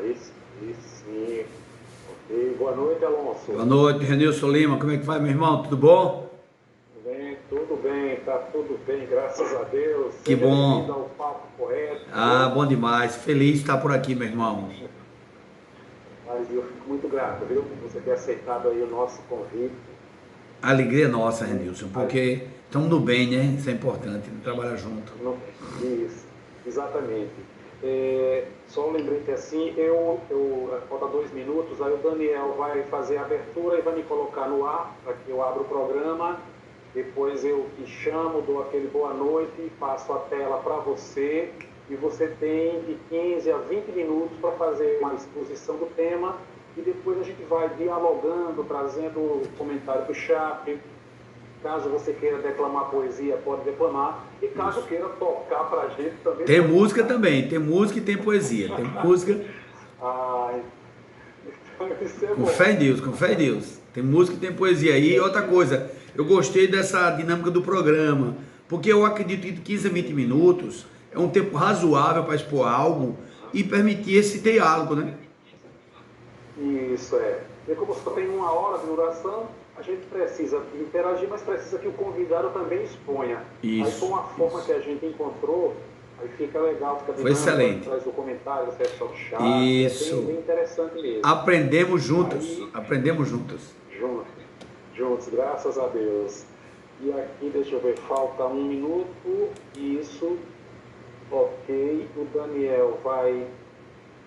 Aí sim. Ok. Boa noite, Alonso. Boa noite, Renilson Lima. Como é que vai, meu irmão? Tudo bom? Tudo bem, tá tudo bem, graças a Deus. Que Seja bem-vindo bom. ao Papo Ah, Poético. bom demais. Feliz de estar por aqui, meu irmão. Mas eu fico muito grato, viu, por você ter aceitado aí o nosso convite. A alegria é nossa, Né? Renilson, porque estamos no bem, né? Isso é importante, trabalhar junto. Isso, exatamente. Só um lembrete assim, falta 2 minutos, aí o Daniel vai fazer a abertura e vai me colocar no ar, para que eu abra o programa. Depois eu te chamo, dou aquele boa noite, passo a tela para você e você tem de 15 a 20 minutos para fazer uma exposição do tema e depois a gente vai dialogando, trazendo comentário do chat. Caso você queira declamar poesia, pode declamar. E caso Isso. queira tocar para a gente, também Tem pode música tocar. também, tem música e tem poesia. Tem música Ah, então isso é com fé bom. em Deus, com fé em Deus. Tem música e tem poesia. E outra coisa, eu gostei dessa dinâmica do programa, porque eu acredito que 15 a 20 minutos é um tempo razoável para expor algo e permitir esse diálogo, né? Isso é. E como só tem 1 hora de duração, a gente precisa interagir, mas precisa que o convidado também exponha. Aí foi Isso, uma forma que isso. a gente encontrou, aí fica legal, fica Foi dinâmico, a gente excelente. traz o comentário, recepção do chat, é bem, Isso. bem interessante mesmo. Aprendemos juntos. Aí, Aprendemos juntos. juntos, juntos, graças a Deus. E aqui, deixa eu ver, falta 1 minuto, isso, ok. O Daniel vai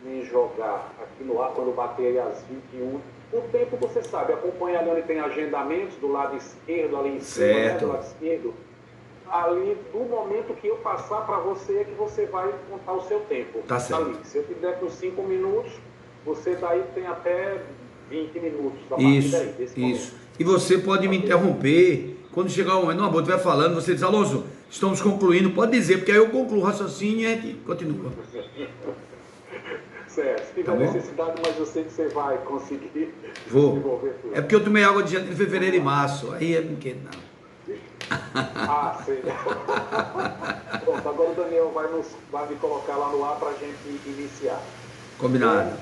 me jogar aqui no ar quando bater às 21. O tempo você sabe, acompanha ali onde tem agendamentos, do lado esquerdo, ali em cima, né, do Certo. lado esquerdo. Ali, do momento que eu passar para você, é que você vai contar o seu tempo. Tá Tá ali. certo. Se eu tiver com 5 minutos, você daí tem até 20 minutos a partir Isso, daí, desse momento. isso. E você pode me Ok? interromper quando chegar o momento, não, eu estiver falando, você diz, Alonso, estamos concluindo, pode dizer, porque aí eu concluo o raciocínio e a gente continua. Certo. Se Tá tiver bom? necessidade, mas eu sei que você vai conseguir Vou. desenvolver É tudo. porque eu tomei água de janeiro, fevereiro Vamos e lá. março. Aí é brinquedo, não. Ah, sei. Pronto, agora o Daniel vai me colocar lá no ar para a gente iniciar. Ok? Combinado.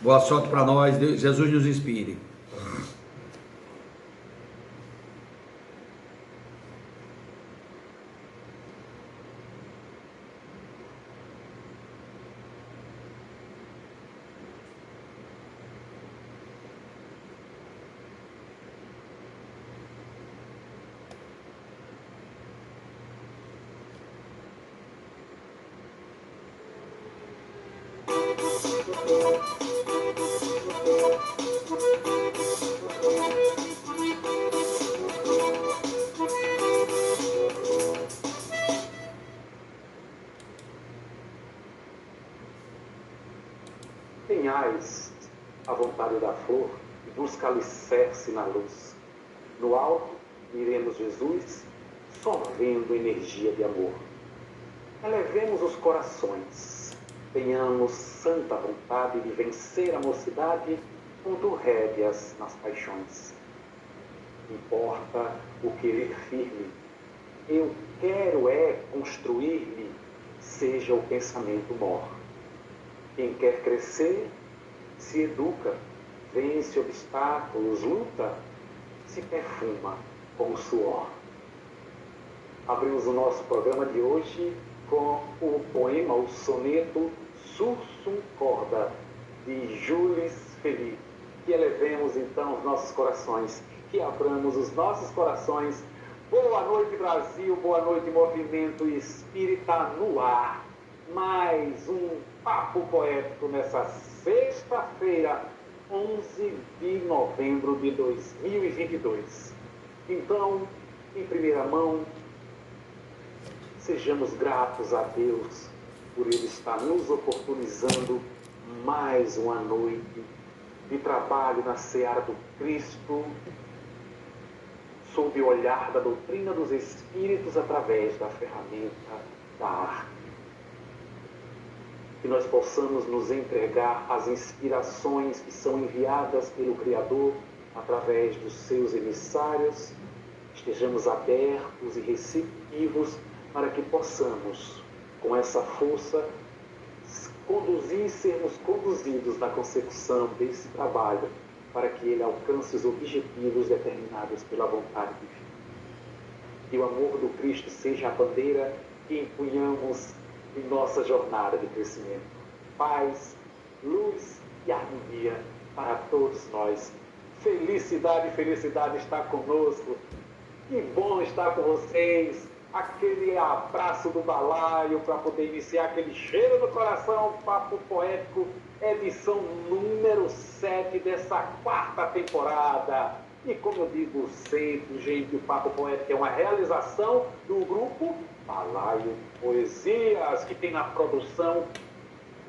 Boa sorte Vamos para lá. nós. Jesus nos inspire. Tenhais a vontade da flor e busca alicerce na luz. No alto, miremos Jesus, sorvendo energia de amor. Elevemos os corações, tenhamos santa vontade de vencer a mocidade, pondo rédeas nas paixões. Importa o querer firme, eu quero é construir-me, seja o pensamento mor. Quem quer crescer, se educa, vence obstáculos, luta, se perfuma com o suor. Abrimos o nosso programa de hoje com o poema, o soneto Sursum Corda, de Jules Felipe. Que elevemos então os nossos corações, que abramos os nossos corações. Boa noite, Brasil, boa noite, movimento espírita no ar. Mais um Papo Poético nessa sexta-feira, 11 de novembro de 2022. Então, em primeira mão, sejamos gratos a Deus por Ele estar nos oportunizando mais uma noite de trabalho na seara do Cristo, sob o olhar da doutrina dos Espíritos através da ferramenta da arte. Que nós possamos nos entregar às inspirações que são enviadas pelo Criador através dos seus emissários, estejamos abertos e receptivos para que possamos, com essa força, conduzir e sermos conduzidos na consecução desse trabalho para que ele alcance os objetivos determinados pela vontade divina. Que o amor do Cristo seja a bandeira que empunhamos em nossa jornada de crescimento. Paz, luz e harmonia para todos nós. Felicidade, felicidade estar conosco. Que bom estar com vocês. Aquele abraço do balaio para poder iniciar aquele cheiro no coração, Papo Poético, edição número 7 dessa 4ª temporada. E como eu digo sempre, gente, o Papo Poético é uma realização do grupo Balaio Poesias, que tem na produção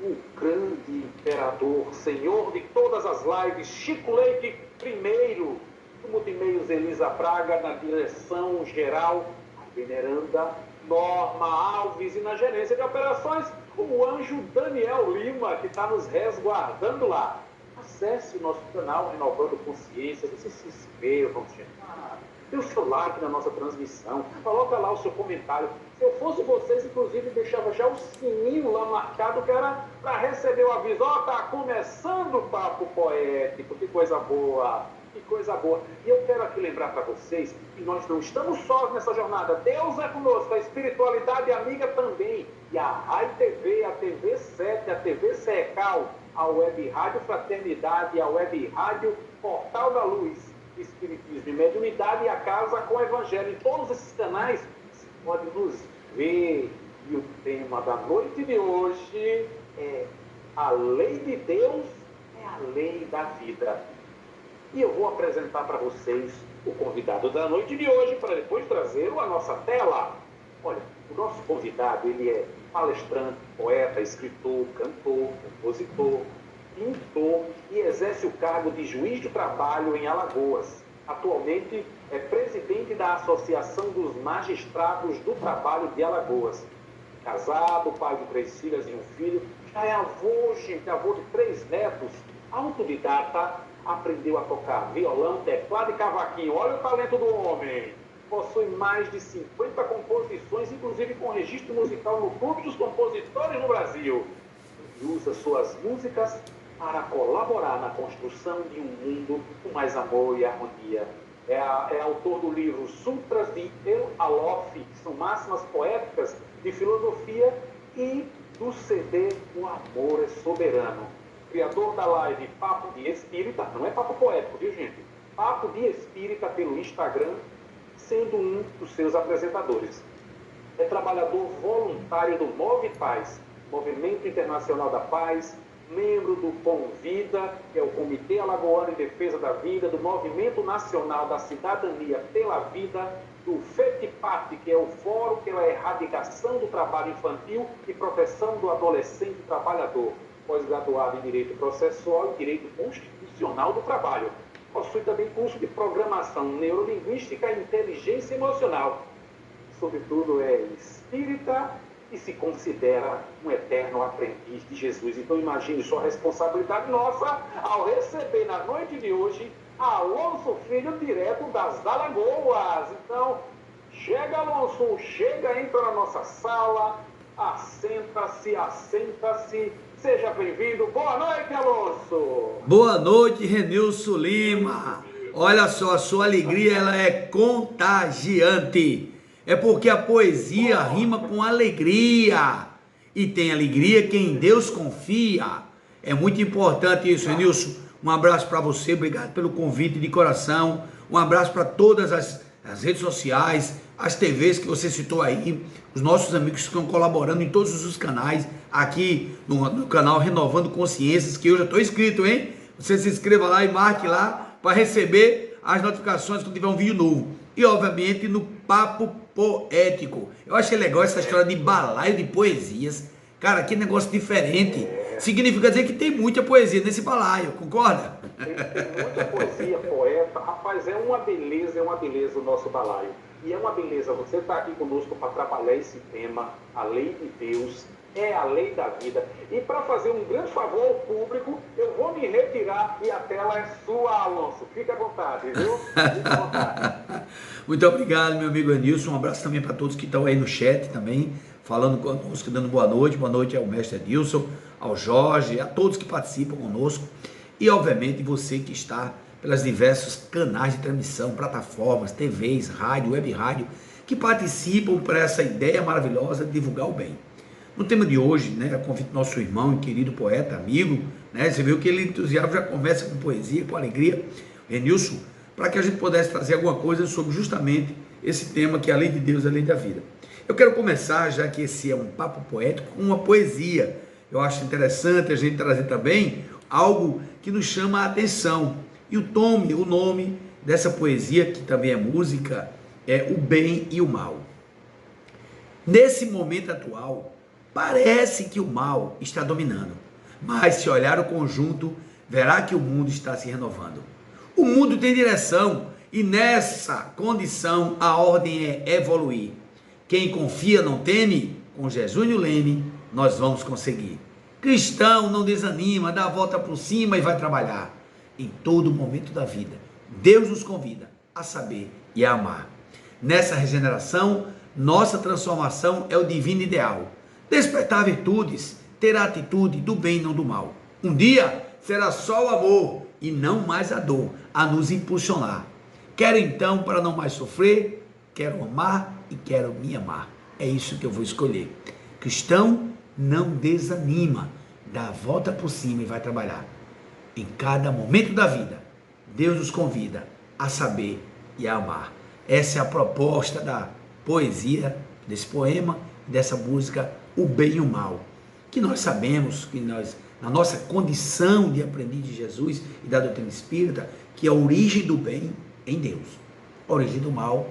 o grande imperador, senhor de todas as lives, Chico Leite primeiro, do Multimeios Elisa Braga, na direção geral, a veneranda Norma Alves, e na gerência de operações, o anjo Daniel Lima, que está nos resguardando lá. Acesse o nosso canal Renovando Consciência, vocês se inscrevam, dê o seu like na nossa transmissão, coloca lá o seu comentário. Se eu fosse vocês, inclusive, deixava já o sininho lá marcado, que era para receber o aviso. Ó, tá começando o Papo Poético, que coisa boa, que coisa boa. E eu quero aqui lembrar para vocês que nós não estamos sós nessa jornada. Deus é conosco, a espiritualidade amiga também. E a Rai TV, a TV7, a TV Secal, a Web Rádio Fraternidade, a Web Rádio Portal da Luz, Espiritismo e Mediunidade, e a Casa com Evangelho. Em todos esses canais você pode nos ver. E o tema da noite de hoje é: a lei de Deus é a lei da vida. E eu vou apresentar para vocês o convidado da noite de hoje, para depois trazê-lo à nossa tela. Olha, o nosso convidado, ele é palestrante, poeta, escritor, cantor, compositor, pintor e exerce o cargo de juiz de trabalho em Alagoas. Atualmente é presidente da Associação dos Magistrados do Trabalho de Alagoas. Casado, pai de 3 filhas e um filho, já é avô, gente, avô de 3 netos, autodidata, aprendeu a tocar violão, teclado e cavaquinho. Olha o talento do homem! Possui mais de 50 composições, inclusive com registro musical no Clube dos Compositores no Brasil. E usa suas músicas para colaborar na construção de um mundo com mais amor e harmonia. É autor do livro Sutras de El Alof, que são máximas poéticas de filosofia, e do CD O Amor é Soberano. Criador da live Papo de Espírita, não é Papo Poético, viu, gente? Papo de Espírita pelo Instagram, sendo um dos seus apresentadores. É trabalhador voluntário do Move Paz, Movimento Internacional da Paz, membro do Convida, que é o Comitê Alagoano em Defesa da Vida, do Movimento Nacional da Cidadania pela Vida, do FETIPAT, que é o Fórum pela Erradicação do Trabalho Infantil e Proteção do Adolescente Trabalhador, pós-graduado em Direito Processual e Direito Constitucional do Trabalho. Possui também curso de Programação Neurolinguística e Inteligência Emocional. Sobretudo é espírita e se considera um eterno aprendiz de Jesus. Então imagine só a responsabilidade nossa ao receber na noite de hoje Alonso Filho, direto das Alagoas. Então, chega, Alonso, chega, entra na nossa sala, assenta-se, seja bem-vindo. Boa noite, Alonso. Boa noite, Renilson Lima. Olha só, a sua alegria, ela é contagiante. É porque a poesia rima com alegria. E tem alegria quem em Deus confia. É muito importante isso, Renilson. Um abraço para você, obrigado pelo convite de coração. Um abraço para todas as redes sociais, as TVs que você citou aí, os nossos amigos que estão colaborando em todos os canais, aqui no canal Renovando Consciências, que eu já estou inscrito, hein? Você se inscreva lá e marque lá para receber as notificações quando tiver um vídeo novo. E obviamente no Papo Poético. Eu achei legal essa história de balaio de poesias. Cara, que negócio diferente. Significa dizer que tem muita poesia nesse balaio, concorda? Tem muita poesia, poeta. Rapaz, é uma beleza o nosso balaio. E é uma beleza você estar aqui conosco para trabalhar esse tema, a lei de Deus, é a lei da vida. E para fazer um grande favor ao público, eu vou me retirar e a tela é sua, Alonso. Fique à vontade, viu? Fique à vontade. Muito obrigado, meu amigo Renilson. Um abraço também para todos que estão aí no chat também. falando conosco, dando boa noite ao mestre Edilson, ao Jorge, a todos que participam conosco e obviamente você que está pelas diversos canais de transmissão, plataformas, TVs, rádio, web rádio, que participam para essa ideia maravilhosa de divulgar o bem. No tema de hoje, né, eu convido nosso irmão e querido poeta, amigo, né, você viu que ele entusiasma, já conversa com poesia, com alegria, Renilson, para que a gente pudesse trazer alguma coisa sobre justamente esse tema que é a lei de Deus, a lei da vida. Eu quero começar, já que esse é um papo poético, com uma poesia. Eu acho interessante a gente trazer também algo que nos chama a atenção. E o nome dessa poesia, que também é música, é O Bem e o Mal. Nesse momento atual, parece que o mal está dominando, mas se olhar o conjunto, verá que o mundo está se renovando. O mundo tem direção e nessa condição a ordem é evoluir. Quem confia não teme, com Jesus no leme, nós vamos conseguir. Cristão não desanima, dá a volta por cima e vai trabalhar. Em todo momento da vida, Deus nos convida a saber e a amar. Nessa regeneração, nossa transformação é o divino ideal. Despertar virtudes, ter a atitude do bem e não do mal. Um dia será só o amor e não mais a dor a nos impulsionar. Quero então, para não mais sofrer, quero amar e quero me amar. É isso que eu vou escolher. Cristão não desanima, dá a volta por cima e vai trabalhar. Em cada momento da vida, Deus nos convida a saber e a amar. Essa é a proposta da poesia, desse poema, dessa música, O Bem e o Mal. Que nós sabemos, que nós, na nossa condição de aprendiz de Jesus e da doutrina espírita, que a origem do bem em Deus, a origem do mal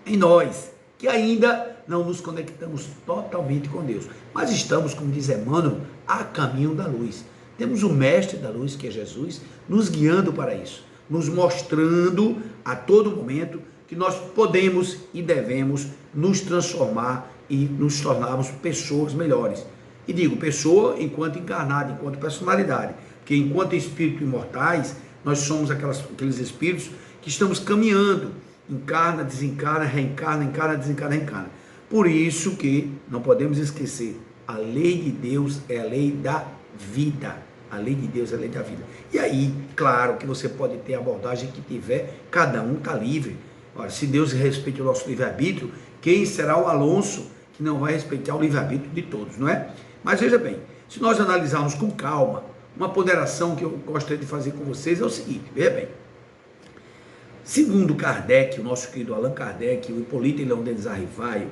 em nós, que ainda não nos conectamos totalmente com Deus, mas estamos, como diz Emmanuel, a caminho da luz. Temos o mestre da luz, que é Jesus, nos guiando para isso, nos mostrando a todo momento que nós podemos e devemos nos transformar e nos tornarmos pessoas melhores. E digo pessoa enquanto encarnada, enquanto personalidade, porque enquanto espíritos imortais, nós somos aqueles espíritos que estamos caminhando, encarna, desencarna, reencarna, encarna, desencarna, reencarna. Por isso que não podemos esquecer, a lei de Deus é a lei da vida. A lei de Deus é a lei da vida. E aí, claro que você pode ter a abordagem que tiver, cada um está livre. Ora, se Deus respeita o nosso livre-arbítrio, quem será o Alonso que não vai respeitar o livre-arbítrio de todos, não é? Mas veja bem, se nós analisarmos com calma, uma ponderação que eu gostaria de fazer com vocês é o seguinte, veja bem. Segundo Kardec, o nosso querido Allan Kardec, o Hipólito Leão Denis Arrivaio,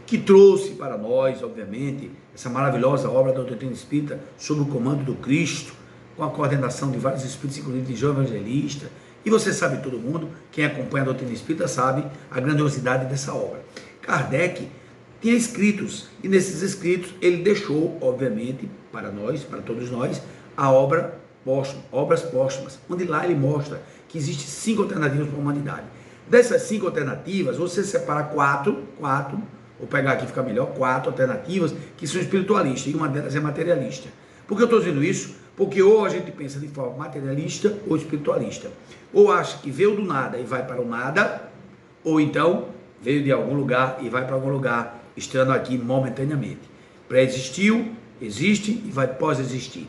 que trouxe para nós, obviamente, essa maravilhosa obra da doutrina espírita sob o comando do Cristo, com a coordenação de vários espíritos, inclusive de João Evangelista, e você sabe, todo mundo, quem acompanha a doutrina espírita sabe a grandiosidade dessa obra. Kardec tinha escritos, e nesses escritos ele deixou, obviamente, para nós, para todos nós, a obra póstuma, obras póstumas, onde lá ele mostra que existem 5 alternativas para a humanidade. Dessas 5 alternativas, você separa 4, vou pegar aqui, fica melhor, 4 alternativas que são espiritualistas, e uma delas é materialista. Por que eu estou dizendo isso? Porque ou a gente pensa de forma materialista ou espiritualista. Ou acha que veio do nada e vai para o nada, ou então veio de algum lugar e vai para algum lugar, estando aqui momentaneamente. Pré-existiu, existe e vai pós-existir.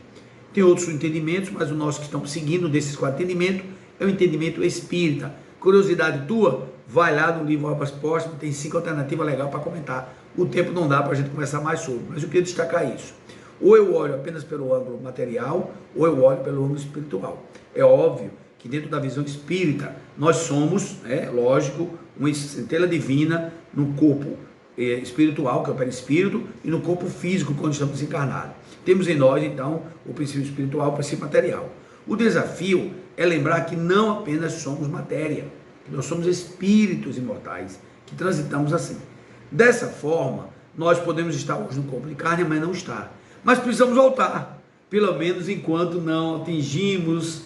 Tem outros entendimentos, mas o nosso que estamos seguindo desses 4 entendimentos é o entendimento espírita. Curiosidade tua, vai lá no livro Obras Póstumas, tem 5 alternativas legais para comentar. O tempo não dá para a gente conversar mais sobre, mas eu queria destacar isso. Ou eu olho apenas pelo ângulo material, ou eu olho pelo ângulo espiritual. É óbvio que dentro da visão espírita, nós somos, lógico, uma centelha divina no corpo espiritual, que é o perispírito, e no corpo físico, quando estamos encarnados. Temos em nós, então, o princípio espiritual, o princípio material. O desafio é lembrar que não apenas somos matéria, que nós somos espíritos imortais, que transitamos assim. Dessa forma, nós podemos estar hoje no corpo de carne, mas não estar. Mas precisamos voltar, pelo menos enquanto não atingimos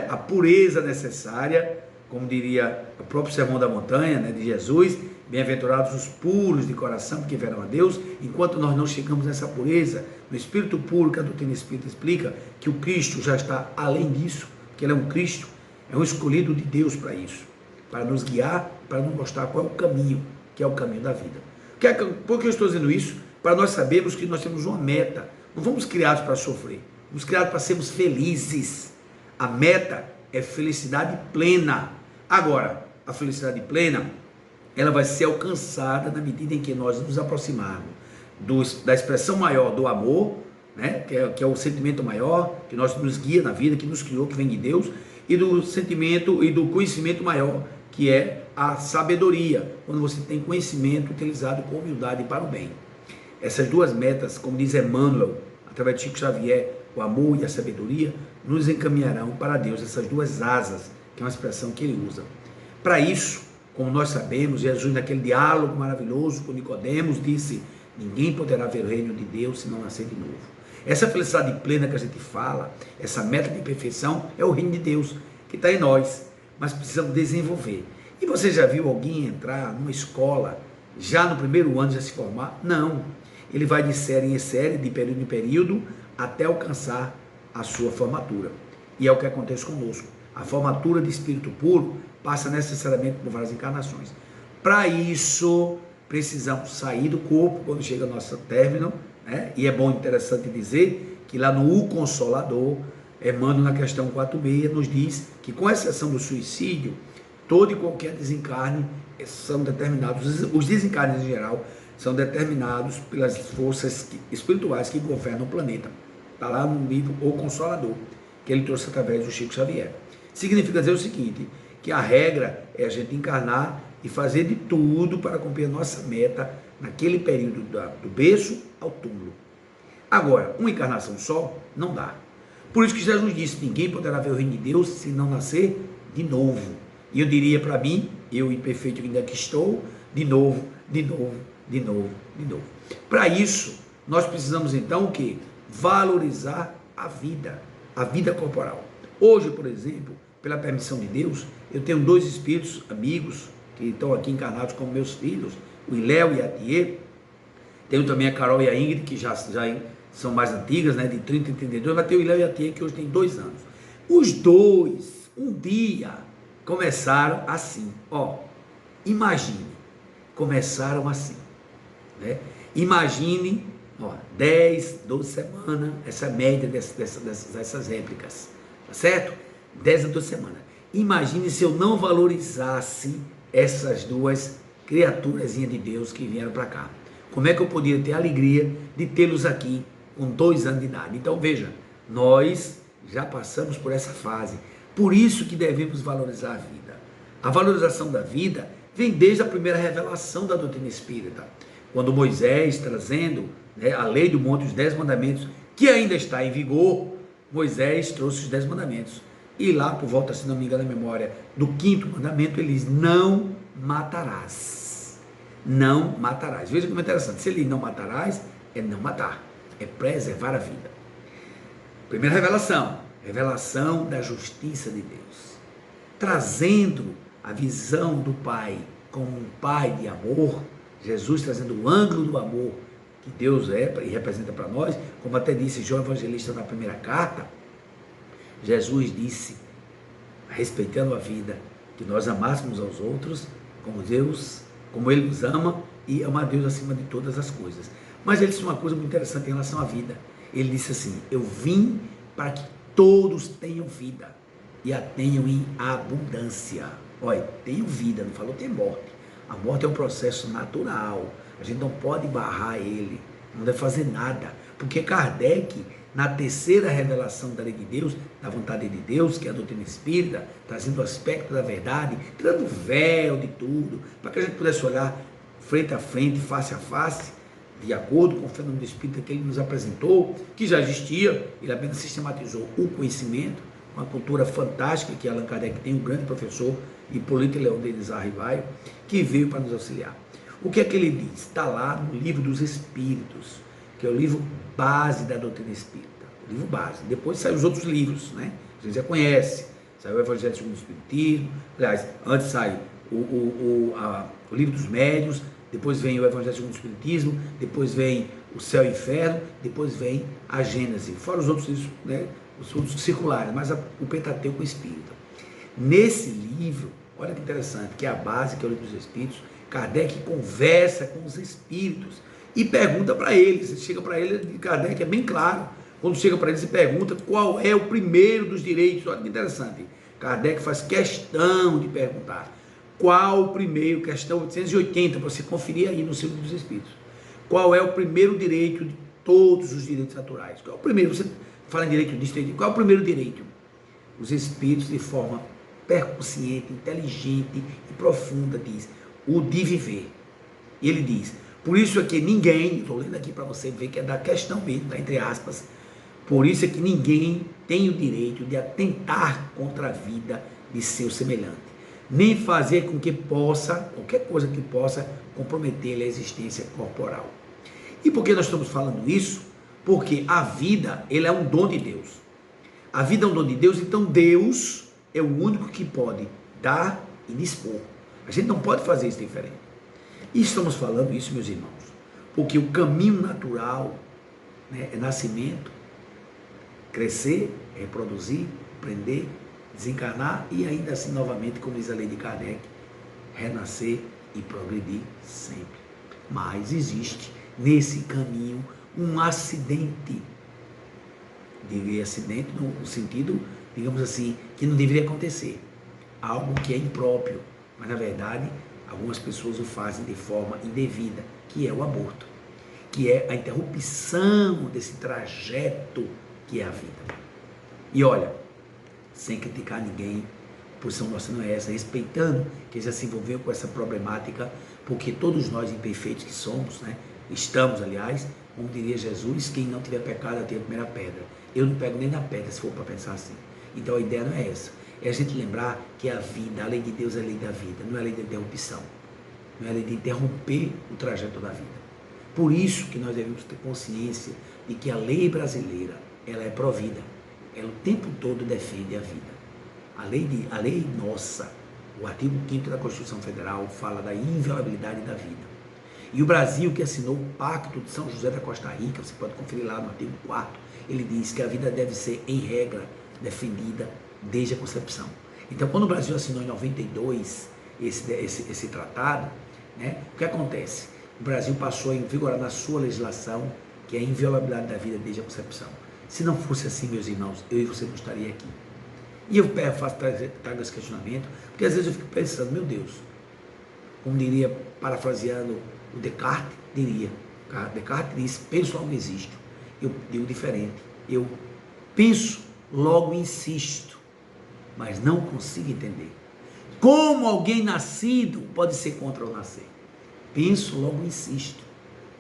a pureza necessária, como diria o próprio Sermão da Montanha, de Jesus, bem-aventurados os puros de coração, porque verão a Deus. Enquanto nós não chegamos nessa pureza, no espírito puro, que a doutrina espírita explica, que o Cristo já está além disso, que ele é um Cristo, é um escolhido de Deus para isso, para nos guiar, para nos mostrar qual é o caminho, que é o caminho da vida. Por que eu estou dizendo isso? para nós sabermos que nós temos uma meta. Não fomos criados para sofrer, fomos criados para sermos felizes. A meta é felicidade plena. Agora, a felicidade plena, ela vai ser alcançada na medida em que nós nos aproximarmos da expressão maior do amor, né, que é o sentimento maior, que nos guia na vida, que nos criou, que vem de Deus, e do sentimento e do conhecimento maior, que é a sabedoria, quando você tem conhecimento utilizado com humildade para o bem. Essas duas metas, como diz Emmanuel, através de Chico Xavier, o amor e a sabedoria, nos encaminharão para Deus, essas duas asas, que é uma expressão que ele usa. Para isso, como nós sabemos, Jesus naquele diálogo maravilhoso com Nicodemos disse: ninguém poderá ver o reino de Deus se não nascer de novo. Essa felicidade plena que a gente fala, essa meta de perfeição, é o reino de Deus, que está em nós, mas precisamos desenvolver. E você já viu alguém entrar numa escola, já no primeiro ano já se formar? Não. Ele vai de série em série, de período em período, até alcançar a sua formatura. E é o que acontece conosco. A formatura de espírito puro passa necessariamente por várias encarnações. Para isso, precisamos sair do corpo quando chega o nosso término, né? E é bom, interessante dizer, que lá no O Consolador, Emmanuel, na questão 46, nos diz que, com exceção do suicídio, todo e qualquer desencarne são determinados, os desencarnes em geral, são determinados pelas forças espirituais que governam o planeta. Está lá no livro O Consolador, que ele trouxe através do Chico Xavier. Significa dizer o seguinte, que a regra é a gente encarnar e fazer de tudo para cumprir a nossa meta naquele período do berço ao túmulo. Agora, uma encarnação só não dá. Por isso que Jesus disse: ninguém poderá ver o reino de Deus se não nascer de novo. E eu diria para mim, eu imperfeito ainda que estou, de novo, de novo, de novo, de novo. Para isso, nós precisamos então o quê? Valorizar a vida corporal. Hoje, por exemplo, pela permissão de Deus, eu tenho 2 espíritos amigos que estão aqui encarnados como meus filhos, o Iléo e a Thier. Tenho também a Carol e a Ingrid, que já são mais antigas, né, de 30 e 32, mas tem o Iléo e a Thier, que hoje tem 2 anos. Os dois, um dia, começaram assim, imagine, começaram assim, né? Imagine, 10, 12 semanas, essa média dessas réplicas, tá certo? 10 a 12 semanas. Imagine se eu não valorizasse essas 2 criaturazinhas de Deus que vieram para cá. Como é que eu poderia ter a alegria de tê-los aqui com 2 anos de idade? Então veja, nós já passamos por essa fase. Por isso que devemos valorizar a vida. A valorização da vida vem desde a primeira revelação da doutrina espírita. Quando Moisés, trazendo, né, a lei do monte, os 10 mandamentos, que ainda está em vigor, Moisés trouxe os 10 mandamentos. E lá, por volta, se não me engano a memória, do 5º mandamento, ele diz: não matarás. Não matarás. Veja como é interessante. Se ele não matarás, é não matar. É preservar a vida. Primeira revelação. Revelação da justiça de Deus. Trazendo a visão do Pai como um Pai de amor. Jesus trazendo o ângulo do amor que Deus é e representa para nós. Como até disse João Evangelista na primeira carta. Jesus disse, respeitando a vida, que nós amássemos aos outros como Deus, como Ele nos ama, e amar Deus acima de todas as coisas. Mas ele disse uma coisa muito interessante em relação à vida. Ele disse assim: eu vim para que todos tenham vida e a tenham em abundância. Olha, tenham vida, não falou ter morte. A morte é um processo natural, a gente não pode barrar ele, não deve fazer nada, porque Kardec, na terceira revelação da lei de Deus, da vontade de Deus, que é a doutrina espírita, trazendo o aspecto da verdade, tirando o véu de tudo, para que a gente pudesse olhar frente a frente, face a face, de acordo com o fenômeno espírita que ele nos apresentou, que já existia, ele apenas sistematizou o conhecimento, uma cultura fantástica que Allan Kardec tem, um grande professor, Hipólito Leão Denis Arrivaio, que veio para nos auxiliar. O que é que ele diz? Está lá no Livro dos Espíritos, que é o livro base da doutrina espírita, o livro base. Depois saem os outros livros, né? A gente já conhece, saiu o Evangelho segundo o Espiritismo, aliás, antes sai o livro dos médiuns, depois vem o Evangelho segundo o Espiritismo, depois vem o Céu e o Inferno, depois vem a Gênese, fora os outros livros, né? Os outros circulares, mas o Pentateuco Espírita. Nesse livro, olha que interessante, que é a base, que é o livro dos Espíritos, Kardec conversa com os Espíritos e pergunta para ele. Você chega para ele, de Kardec é bem claro. Quando chega para ele, você pergunta qual é o primeiro dos direitos. Olha que interessante. Kardec faz questão de perguntar qual o primeiro, questão 880, para você conferir aí no Livro dos Espíritos. Qual é o primeiro direito de todos os direitos naturais? Qual é o primeiro? Você fala em direito disso, qual é o primeiro direito? Os espíritos, de forma percussiente, inteligente e profunda, diz o de viver. E ele diz, por isso é que ninguém, estou lendo aqui para você ver que é da questão mesmo, tá, entre aspas, por isso é que ninguém tem o direito de atentar contra a vida de seu semelhante, nem fazer com que possa, qualquer coisa que possa comprometer a existência corporal. E por que nós estamos falando isso? Porque a vida, ele é um dom de Deus. A vida é um dom de Deus, então Deus é o único que pode dar e dispor. A gente não pode fazer isso diferente. E estamos falando isso, meus irmãos, porque o caminho natural, né, é nascimento, crescer, reproduzir, aprender, desencarnar e ainda assim novamente, como diz a lei de Kardec, renascer e progredir sempre. Mas existe nesse caminho um acidente. Diria acidente no sentido, digamos assim, que não deveria acontecer. Algo que é impróprio, mas na verdade algumas pessoas o fazem de forma indevida, que é o aborto, que é a interrupção desse trajeto que é a vida. E olha, sem criticar ninguém, a posição nossa não é essa, respeitando quem já se envolveu com essa problemática, porque todos nós imperfeitos que somos, né, estamos, aliás, como diria Jesus, quem não tiver pecado atire a primeira pedra. Eu não pego nem na pedra, se for para pensar assim. Então a ideia não é essa, é a gente lembrar que a vida, a lei de Deus é a lei da vida, não é a lei de interrupção, não é a lei de interromper o trajeto da vida. Por isso que nós devemos ter consciência de que a lei brasileira, ela é provida, ela o tempo todo defende a vida. A lei nossa, o artigo 5º da Constituição Federal fala da inviolabilidade da vida. E o Brasil, que assinou o Pacto de São José da Costa Rica, você pode conferir lá no artigo 4º, ele diz que a vida deve ser, em regra, defendida desde a concepção. Então, quando o Brasil assinou em 92 esse tratado, né, o que acontece? O Brasil passou a vigorar na sua legislação que é a inviolabilidade da vida desde a concepção. Se não fosse assim, meus irmãos, eu e você não estaria aqui. E eu trago esse questionamento, porque às vezes eu fico pensando, meu Deus, como diria, parafraseando o Descartes, Descartes disse, penso, logo existo. Eu digo diferente, eu penso, logo insisto, mas não consigo entender. Como alguém nascido pode ser contra o nascer? Penso, logo insisto,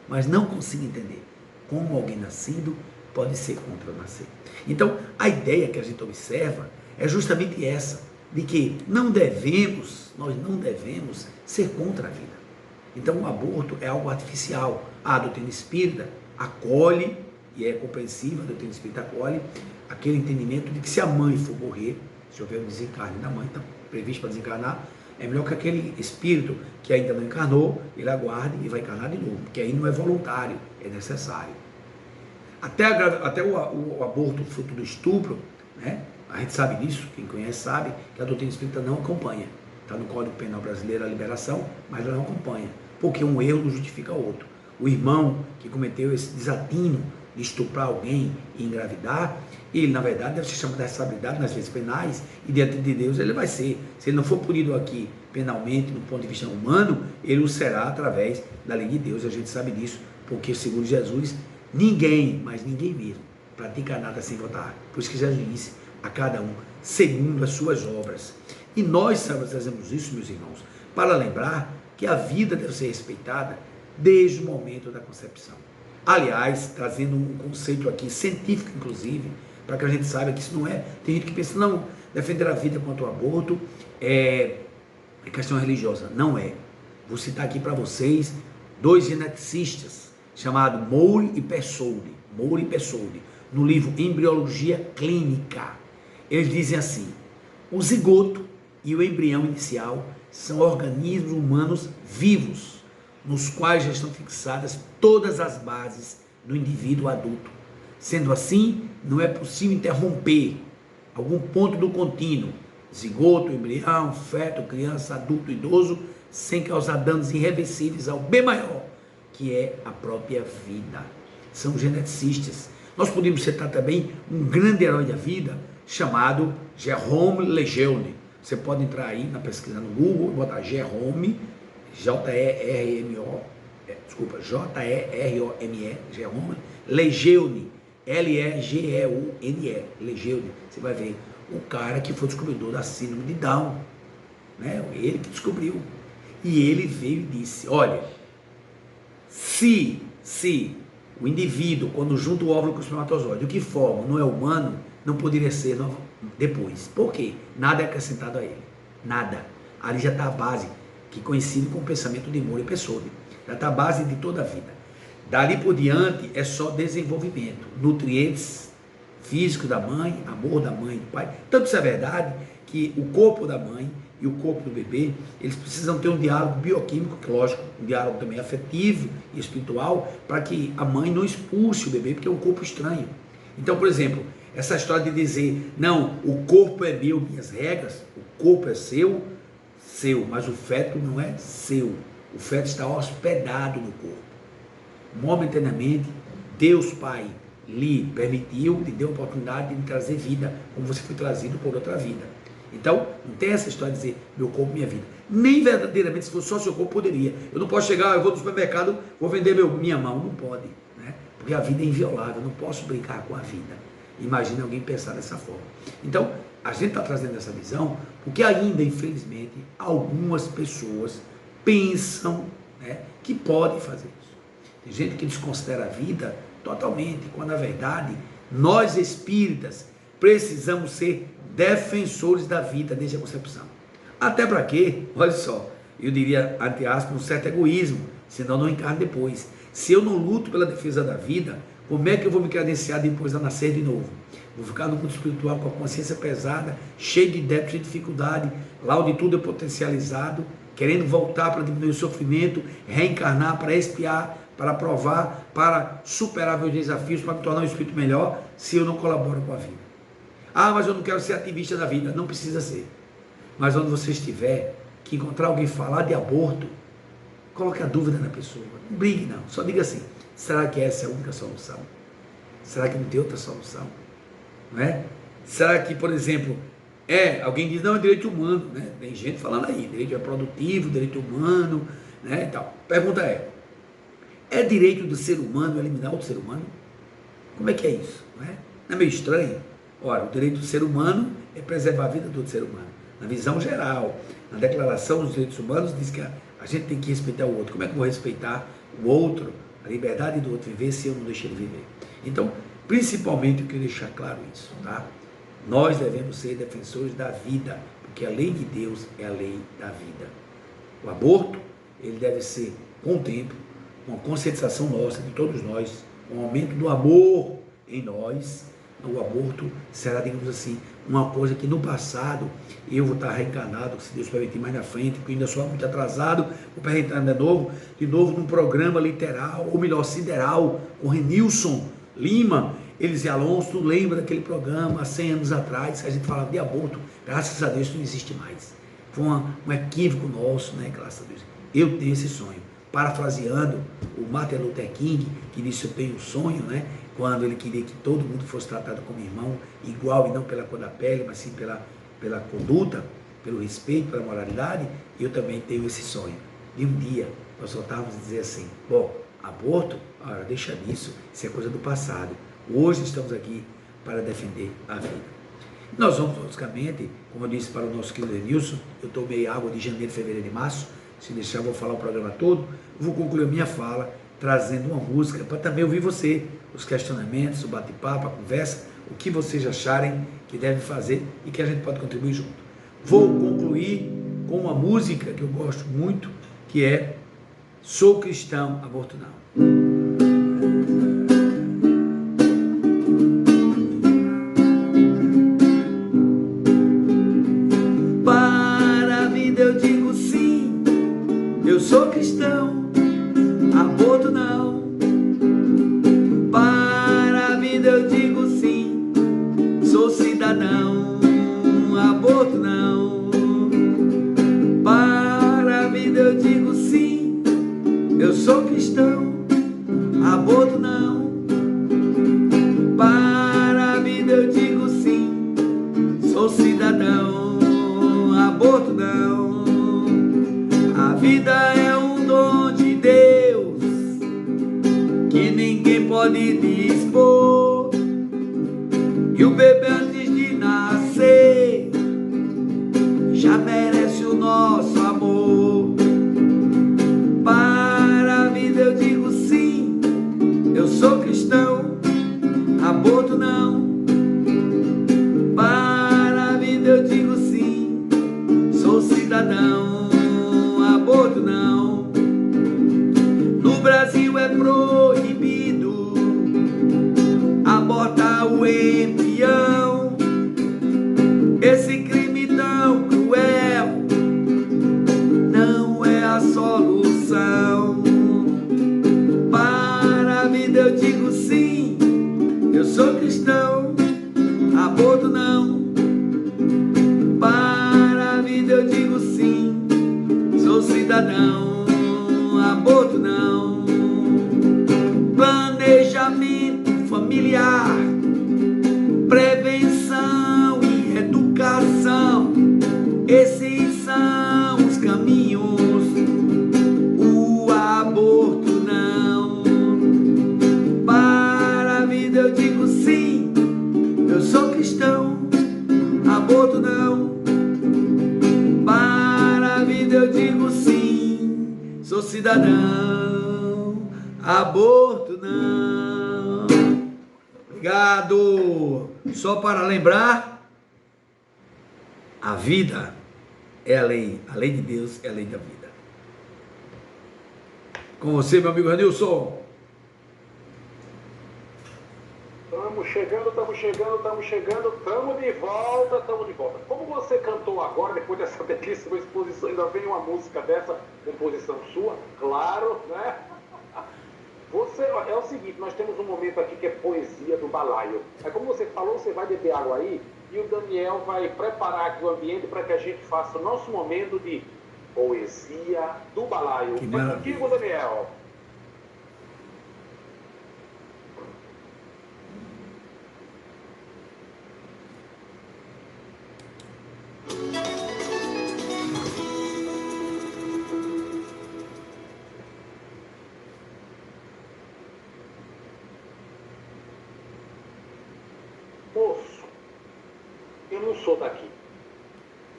mas não consigo entender. Como alguém nascido pode ser contra o nascer? Então, a ideia que a gente observa é justamente essa, de que nós não devemos ser contra a vida. Então, o aborto é algo artificial. A doutrina espírita acolhe, e é compreensível, a doutrina espírita acolhe aquele entendimento de que se a mãe for morrer, se houver um desencarne da mãe, está previsto para desencarnar, é melhor que aquele espírito que ainda não encarnou, ele aguarde e vai encarnar de novo, porque aí não é voluntário, é necessário. Até o aborto fruto do estupro, né? A gente sabe disso, quem conhece sabe que a doutrina espírita não acompanha. Está no Código Penal Brasileiro a liberação, mas ela não acompanha, porque um erro não justifica outro. O irmão que cometeu esse desatino de estuprar alguém e engravidar, ele na verdade deve ser chamado de responsabilidade nas leis penais, e diante de Deus ele vai ser, se ele não for punido aqui penalmente, do ponto de vista humano, ele o será através da lei de Deus. A gente sabe disso, porque segundo Jesus, ninguém, mas ninguém mesmo, pratica nada sem votar. Por isso que Jesus disse a cada um, segundo as suas obras. E nós trazemos isso, meus irmãos, para lembrar que a vida deve ser respeitada desde o momento da concepção. Aliás, trazendo um conceito aqui, científico inclusive, para que a gente saiba que isso não é... Tem gente que pensa, não, defender a vida contra o aborto é questão religiosa. Não é. Vou citar aqui para vocês 2 geneticistas, chamados Moure e Persoudi, no livro Embriologia Clínica. Eles dizem assim, o zigoto e o embrião inicial são organismos humanos vivos, nos quais já estão fixadas todas as bases do indivíduo adulto. Sendo assim, não é possível interromper algum ponto do contínuo, zigoto, embrião, feto, criança, adulto, idoso, sem causar danos irreversíveis ao bem maior, que é a própria vida. São geneticistas. Nós podemos citar também um grande herói da vida chamado Jerome Lejeune. Você pode entrar aí na pesquisa no Google e botar Jerome, J-E-R-M-O, J-E-R-O-M-E, Jerome Lejeune, L-E-G-E-U-N-E, Lejeune. Você vai ver o cara que foi descobridor da síndrome de Down, né? Ele que descobriu. E ele veio e disse, olha, se o indivíduo, quando junta o óvulo com o espermatozoide, o que forma não é humano, não poderia ser depois. Por quê? Nada é acrescentado a ele. Nada. Ali já está a base, que coincide com o pensamento de Moore e Pessoa. Já está a base de toda a vida. Dali por diante é só desenvolvimento. Nutrientes físicos da mãe, amor da mãe e do pai. Tanto isso é verdade que o corpo da mãe e o corpo do bebê, eles precisam ter um diálogo bioquímico, que lógico, um diálogo também afetivo e espiritual, para que a mãe não expulse o bebê, porque é um corpo estranho. Então, por exemplo, essa história de dizer, não, o corpo é meu, minhas regras, o corpo é seu, mas o feto não é seu. O feto está hospedado no corpo. Momentaneamente, Deus Pai lhe permitiu, lhe deu a oportunidade de lhe trazer vida, como você foi trazido por outra vida. Então, não tem essa história de dizer, meu corpo, minha vida. Nem verdadeiramente, se fosse só seu corpo, poderia. Eu não posso chegar, eu vou no supermercado, vou vender minha mão. Não pode, né? Porque a vida é inviolável, eu não posso brincar com a vida. Imagina alguém pensar dessa forma. Então, a gente está trazendo essa visão, porque ainda, infelizmente, algumas pessoas pensam, né, que podem fazer isso. Tem gente que desconsidera a vida totalmente, quando na verdade, nós espíritas precisamos ser defensores da vida desde a concepção. Até para quê? Olha só, eu diria, entre aspas, um certo egoísmo, senão não encarno depois. Se eu não luto pela defesa da vida, como é que eu vou me credenciar depois a nascer de novo? Vou ficar no mundo espiritual com a consciência pesada, cheio de débitos e dificuldade, lá onde tudo é potencializado, querendo voltar para diminuir o sofrimento, reencarnar para expiar, para provar, para superar meus desafios, para me tornar um espírito melhor, se eu não colaboro com a vida. Ah, mas eu não quero ser ativista da vida. Não precisa ser. Mas onde você estiver, que encontrar alguém falar de aborto, coloque a dúvida na pessoa. Não brigue não. Só diga assim, será que essa é a única solução? Será que não tem outra solução? Não é? Será que, por exemplo, alguém diz, não, é direito humano, né? Tem gente falando aí, direito reprodutivo, direito humano, né? E tal. Pergunta é direito do ser humano eliminar outro ser humano? Como é que é isso? Não é meio estranho? Ora, o direito do ser humano é preservar a vida do outro ser humano. Na visão geral, na Declaração dos Direitos Humanos, diz que a gente tem que respeitar o outro. Como é que eu vou respeitar o outro, a liberdade do outro viver, se eu não deixo ele viver? Então, principalmente, eu queria deixar claro isso, tá? Nós devemos ser defensores da vida, porque a lei de Deus é a lei da vida. O aborto, ele deve ser, com o tempo, uma conscientização nossa, de todos nós, um aumento do amor em nós. O aborto será, digamos assim, uma coisa que no passado eu vou estar reencarnado, se Deus permitir mais na frente, porque eu ainda sou muito atrasado, vou reencarnar de novo num programa literal, ou melhor, sideral, com Renilson Lima, Elis e Alonso. Tu lembra daquele programa há 100 anos atrás, que a gente falava de aborto? Graças a Deus isso não existe mais. Foi um equívoco nosso, né? Graças a Deus. Eu tenho esse sonho. Parafraseando o Martin Luther King, que disse eu tenho um sonho, né? Quando ele queria que todo mundo fosse tratado como irmão, igual, e não pela cor da pele, mas sim pela conduta, pelo respeito, pela moralidade. Eu também tenho esse sonho. E um dia nós voltávamos a dizer assim, bom, aborto, deixa disso, isso é coisa do passado. Hoje estamos aqui para defender a vida. Nós vamos, logicamente, como eu disse para o nosso querido Nilson, eu tomei água de janeiro, fevereiro e março. Se deixar, eu vou falar o programa todo. Vou concluir a minha fala trazendo uma música para também ouvir você, os questionamentos, o bate-papo, a conversa, o que vocês acharem que devem fazer e que a gente pode contribuir junto. Vou concluir com uma música que eu gosto muito, que é Sou Cristão, Aborto Não. Para a vida eu digo sim, eu sou cristão, aborto não. Para a vida eu digo sim, sou cidadão, aborto não. Para a vida eu digo sim, eu sou cristão, E o bebê antes de nascer já merece o nosso amor. Para a vida eu digo sim, eu sou cristão, aborto não. Para a vida eu digo sim, sou cidadão, aborto não. No Brasil é proibido abortar o embrião. Esse crime tão cruel não é a solução. Para a vida eu digo sim, eu sou cristão, aborto não. Para a vida eu digo sim, sou cidadão, aborto não. Planejamento familiar, prevenção e educação, esses são os caminhos. O aborto não. Para a vida eu digo sim, eu sou cristão, aborto não. Para a vida eu digo sim, sou cidadão, aborto não. Obrigado. Só para lembrar, a vida é a lei de Deus é a lei da vida. Com você, meu amigo Ranilson. Estamos chegando, estamos de volta. Como você cantou agora, depois dessa belíssima exposição, ainda vem uma música dessa, composição sua, claro, né? É o seguinte, nós temos um momento aqui que é poesia do balaio. É como você falou, você vai beber água aí, e o Daniel vai preparar aqui o ambiente para que a gente faça o nosso momento de poesia do balaio. Vai contigo, Daniel. Moço, eu não sou daqui.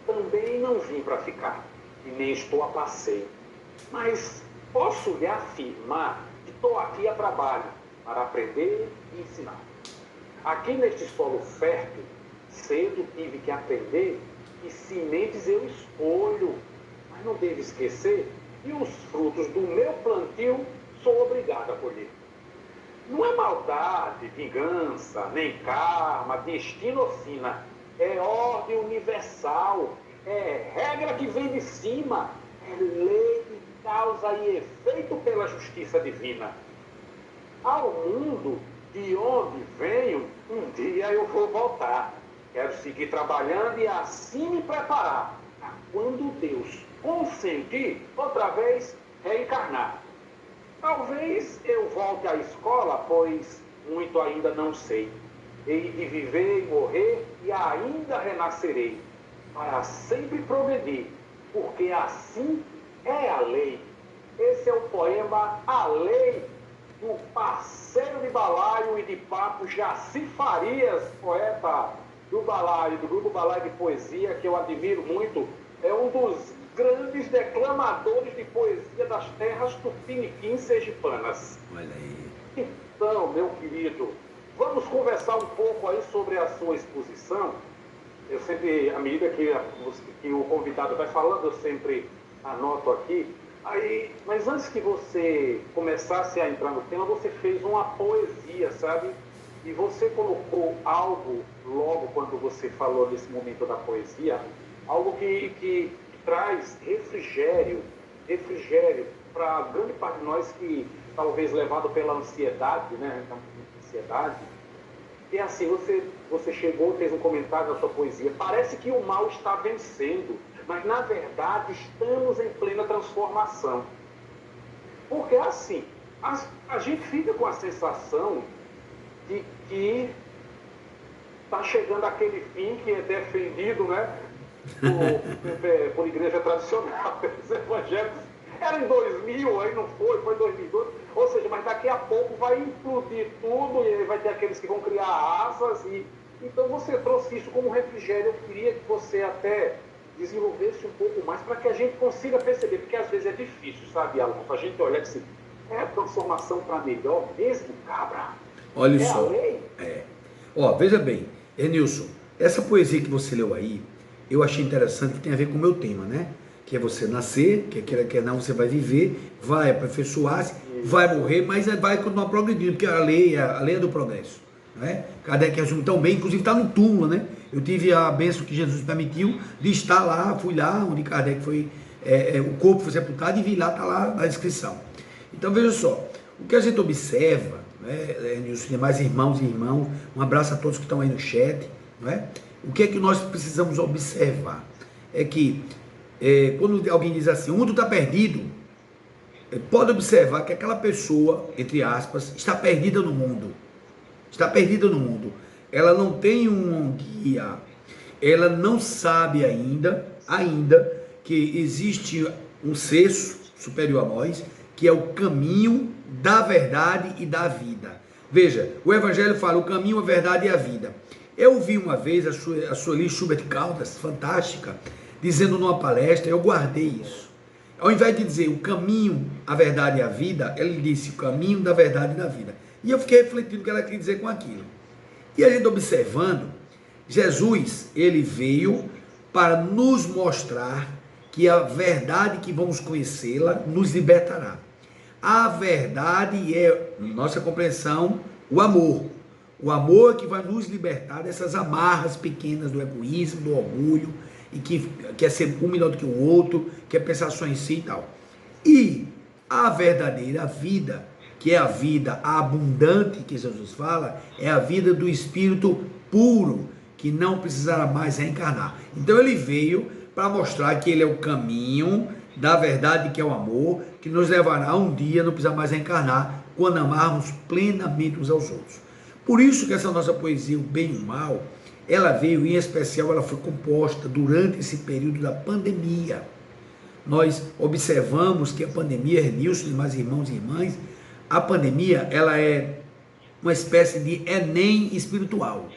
Também não vim para ficar, e nem estou a passeio. Mas posso lhe afirmar que estou aqui a trabalho, para aprender e ensinar. Aqui neste solo fértil, cedo tive que aprender que sementes eu escolho, mas não devo esquecer que os frutos do meu plantio sou obrigado a colher. Não é maldade, vingança, nem karma, destino ou sina. É ordem universal, é regra que vem de cima, é lei de causa e efeito pela justiça divina. Ao mundo de onde venho, um dia eu vou voltar. Quero seguir trabalhando e assim me preparar para quando Deus consentir, outra vez reencarnar. Talvez eu volte à escola, pois muito ainda não sei. Hei de viver e morrer e ainda renascerei, para sempre progredir, porque assim é a lei. Esse é o poema A Lei, do parceiro de balaio e de papo Jaci Farias, poeta do balaio, do grupo Balaio de Poesia, que eu admiro muito. É um dos grandes declamadores de poesia das terras tupiniquins sergipanas. Olha aí. Então, meu querido, vamos conversar um pouco aí sobre a sua exposição. Eu sempre, à medida que o convidado vai falando, eu sempre anoto aqui. Aí, mas antes que você começasse a entrar no tema, você fez uma poesia, sabe? E você colocou algo, logo quando você falou nesse momento da poesia, algo que traz refrigério para grande parte de nós que, talvez levado pela ansiedade, né? Ansiedade. E assim, você chegou, fez um comentário na sua poesia, parece que o mal está vencendo, mas na verdade estamos em plena transformação. Porque assim, a gente fica com a sensação de que está chegando aquele fim que é defendido, né, por igreja tradicional, pelos evangélicos. Era em 2000, aí não foi 2002. Ou seja, mas daqui a pouco vai implodir tudo e aí vai ter aqueles que vão criar asas e Então você trouxe isso como refrigério. Eu queria que você até desenvolvesse um pouco mais para que a gente consiga perceber, porque às vezes é difícil, sabe, Alan? A gente olha assim, é a transformação para melhor mesmo, cabra? Olha É a só. lei? Ó, veja bem, Enilson, essa poesia que você leu aí, eu achei interessante que tem a ver com o meu tema, né? Que é você nascer, que queira que não, você vai viver, vai aperfeiçoar-se, vai morrer, mas vai continuar progredindo, porque a lei é do progresso. Né? Kardec resume tão bem, inclusive está no túmulo, né? Eu tive a bênção que Jesus permitiu de estar lá, fui lá, onde Kardec foi, o corpo foi sepultado e vi lá, está lá na descrição. Então veja só, o que a gente observa, né, Nilson, demais irmãos e irmãos, um abraço a todos que estão aí no chat, né? O que é que nós precisamos observar? É que quando alguém diz assim, o mundo está perdido, pode observar que aquela pessoa, entre aspas, está perdida no mundo. Está perdida no mundo. Ela não tem um guia, ela não sabe ainda que existe um ser superior a nós, que é o caminho da verdade e da vida. Veja, o Evangelho fala o caminho, a verdade e a vida. Eu vi uma vez a Sueli Schubert Caldas, fantástica, dizendo numa palestra, eu guardei isso. Ao invés de dizer o caminho, a verdade e a vida, ele disse o caminho da verdade e da vida. E eu fiquei refletindo o que ela queria dizer com aquilo. E a gente observando, Jesus, ele veio para nos mostrar que a verdade que vamos conhecê-la nos libertará. A verdade é, nossa compreensão, o amor. O amor que vai nos libertar dessas amarras pequenas do egoísmo, do orgulho, e que quer ser um melhor do que o outro, quer pensar só em si e tal. E a verdadeira vida, que é a vida abundante que Jesus fala, é a vida do Espírito puro, que não precisará mais reencarnar. Então ele veio para mostrar que ele é o caminho da verdade, que é o amor, que nos levará a um dia não precisar mais reencarnar, quando amarmos plenamente uns aos outros. Por isso que essa nossa poesia, o bem e o mal, ela veio, em especial, ela foi composta durante esse período da pandemia. Nós observamos que a pandemia, Nilson e mais irmãos e irmãs, a pandemia, ela é uma espécie de Enem espiritual.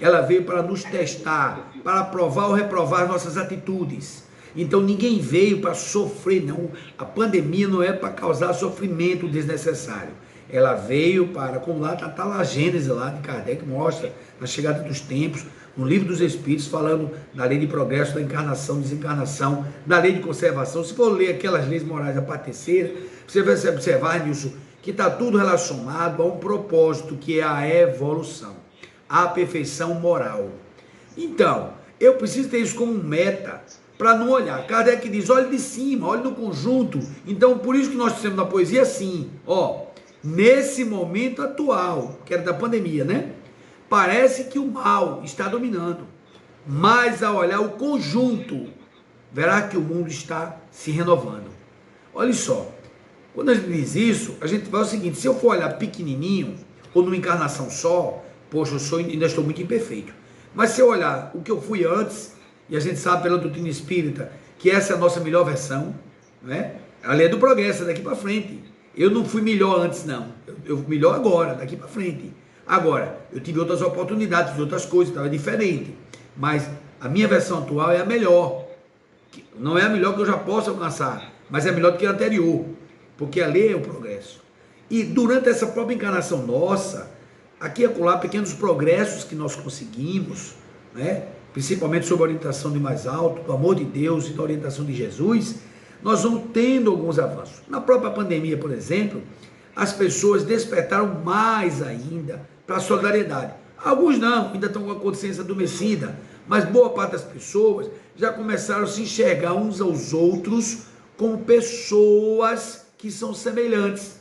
Ela veio para nos testar, para provar ou reprovar nossas atitudes. Então ninguém veio para sofrer, não. A pandemia não é para causar sofrimento desnecessário. Ela veio para, como lá está lá a Gênesis lá de Kardec, mostra na chegada dos tempos, no livro dos Espíritos, falando da lei de progresso, da encarnação, desencarnação, da lei de conservação. Se for ler aquelas leis morais da parte terceira, você vai observar, Nilson, que está tudo relacionado a um propósito, que é a evolução, a perfeição moral. Então, eu preciso ter isso como meta, para não olhar. Kardec diz, olhe de cima, olhe no conjunto. Então, por isso que nós temos na poesia assim, ó, nesse momento atual, que era da pandemia, né? Parece que o mal está dominando, mas ao olhar o conjunto, verá que o mundo está se renovando. Olha só, quando a gente diz isso, a gente vai o seguinte, se eu for olhar pequenininho, ou numa encarnação só, poxa, ainda estou muito imperfeito. Mas se eu olhar o que eu fui antes, e a gente sabe pela doutrina espírita, que essa é a nossa melhor versão, né? A lei do progresso, daqui para frente. Eu não fui melhor antes, não. Eu fui melhor agora, daqui para frente. Agora, eu tive outras oportunidades, outras coisas, estava diferente. Mas a minha versão atual é a melhor. Não é a melhor que eu já posso alcançar, mas é melhor do que a anterior. Porque a lei é o progresso. E durante essa própria encarnação nossa, aqui e acolá, pequenos progressos que nós conseguimos, né? Principalmente sob a orientação de mais alto, do amor de Deus e da orientação de Jesus, nós vamos tendo alguns avanços. Na própria pandemia, por exemplo, as pessoas despertaram mais ainda para a solidariedade. Alguns não, ainda estão com a consciência adormecida, mas boa parte das pessoas já começaram a se enxergar uns aos outros como pessoas que são semelhantes,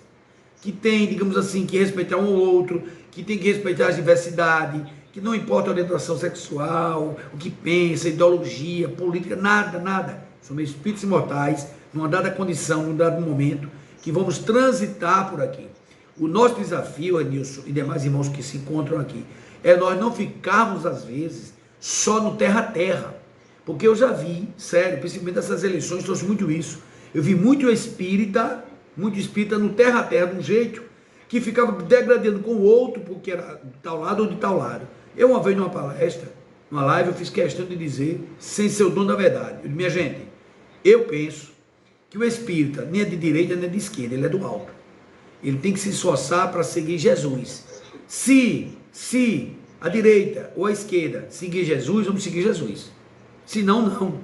que têm, digamos assim, que respeitar um ao outro, que tem que respeitar a diversidade, que não importa a orientação sexual, o que pensa, ideologia, política, nada. Somos espíritos imortais, numa dada condição, num dado momento, que vamos transitar por aqui. O nosso desafio, Nilson e demais irmãos que se encontram aqui, é nós não ficarmos, às vezes, só no terra-terra. Porque eu já vi, sério, principalmente nessas eleições, trouxe muito isso. Eu vi muito espírita no terra-terra, de um jeito que ficava degradando com o outro, porque era de tal lado ou de tal lado. Eu uma vez numa palestra, numa live, eu fiz questão de dizer, sem ser o dono da verdade. Eu disse, minha gente, eu penso que o espírita nem é de direita nem é de esquerda, ele é do alto. Ele tem que se esforçar para seguir Jesus. Se a direita ou a esquerda seguir Jesus, vamos seguir Jesus. Se não, não.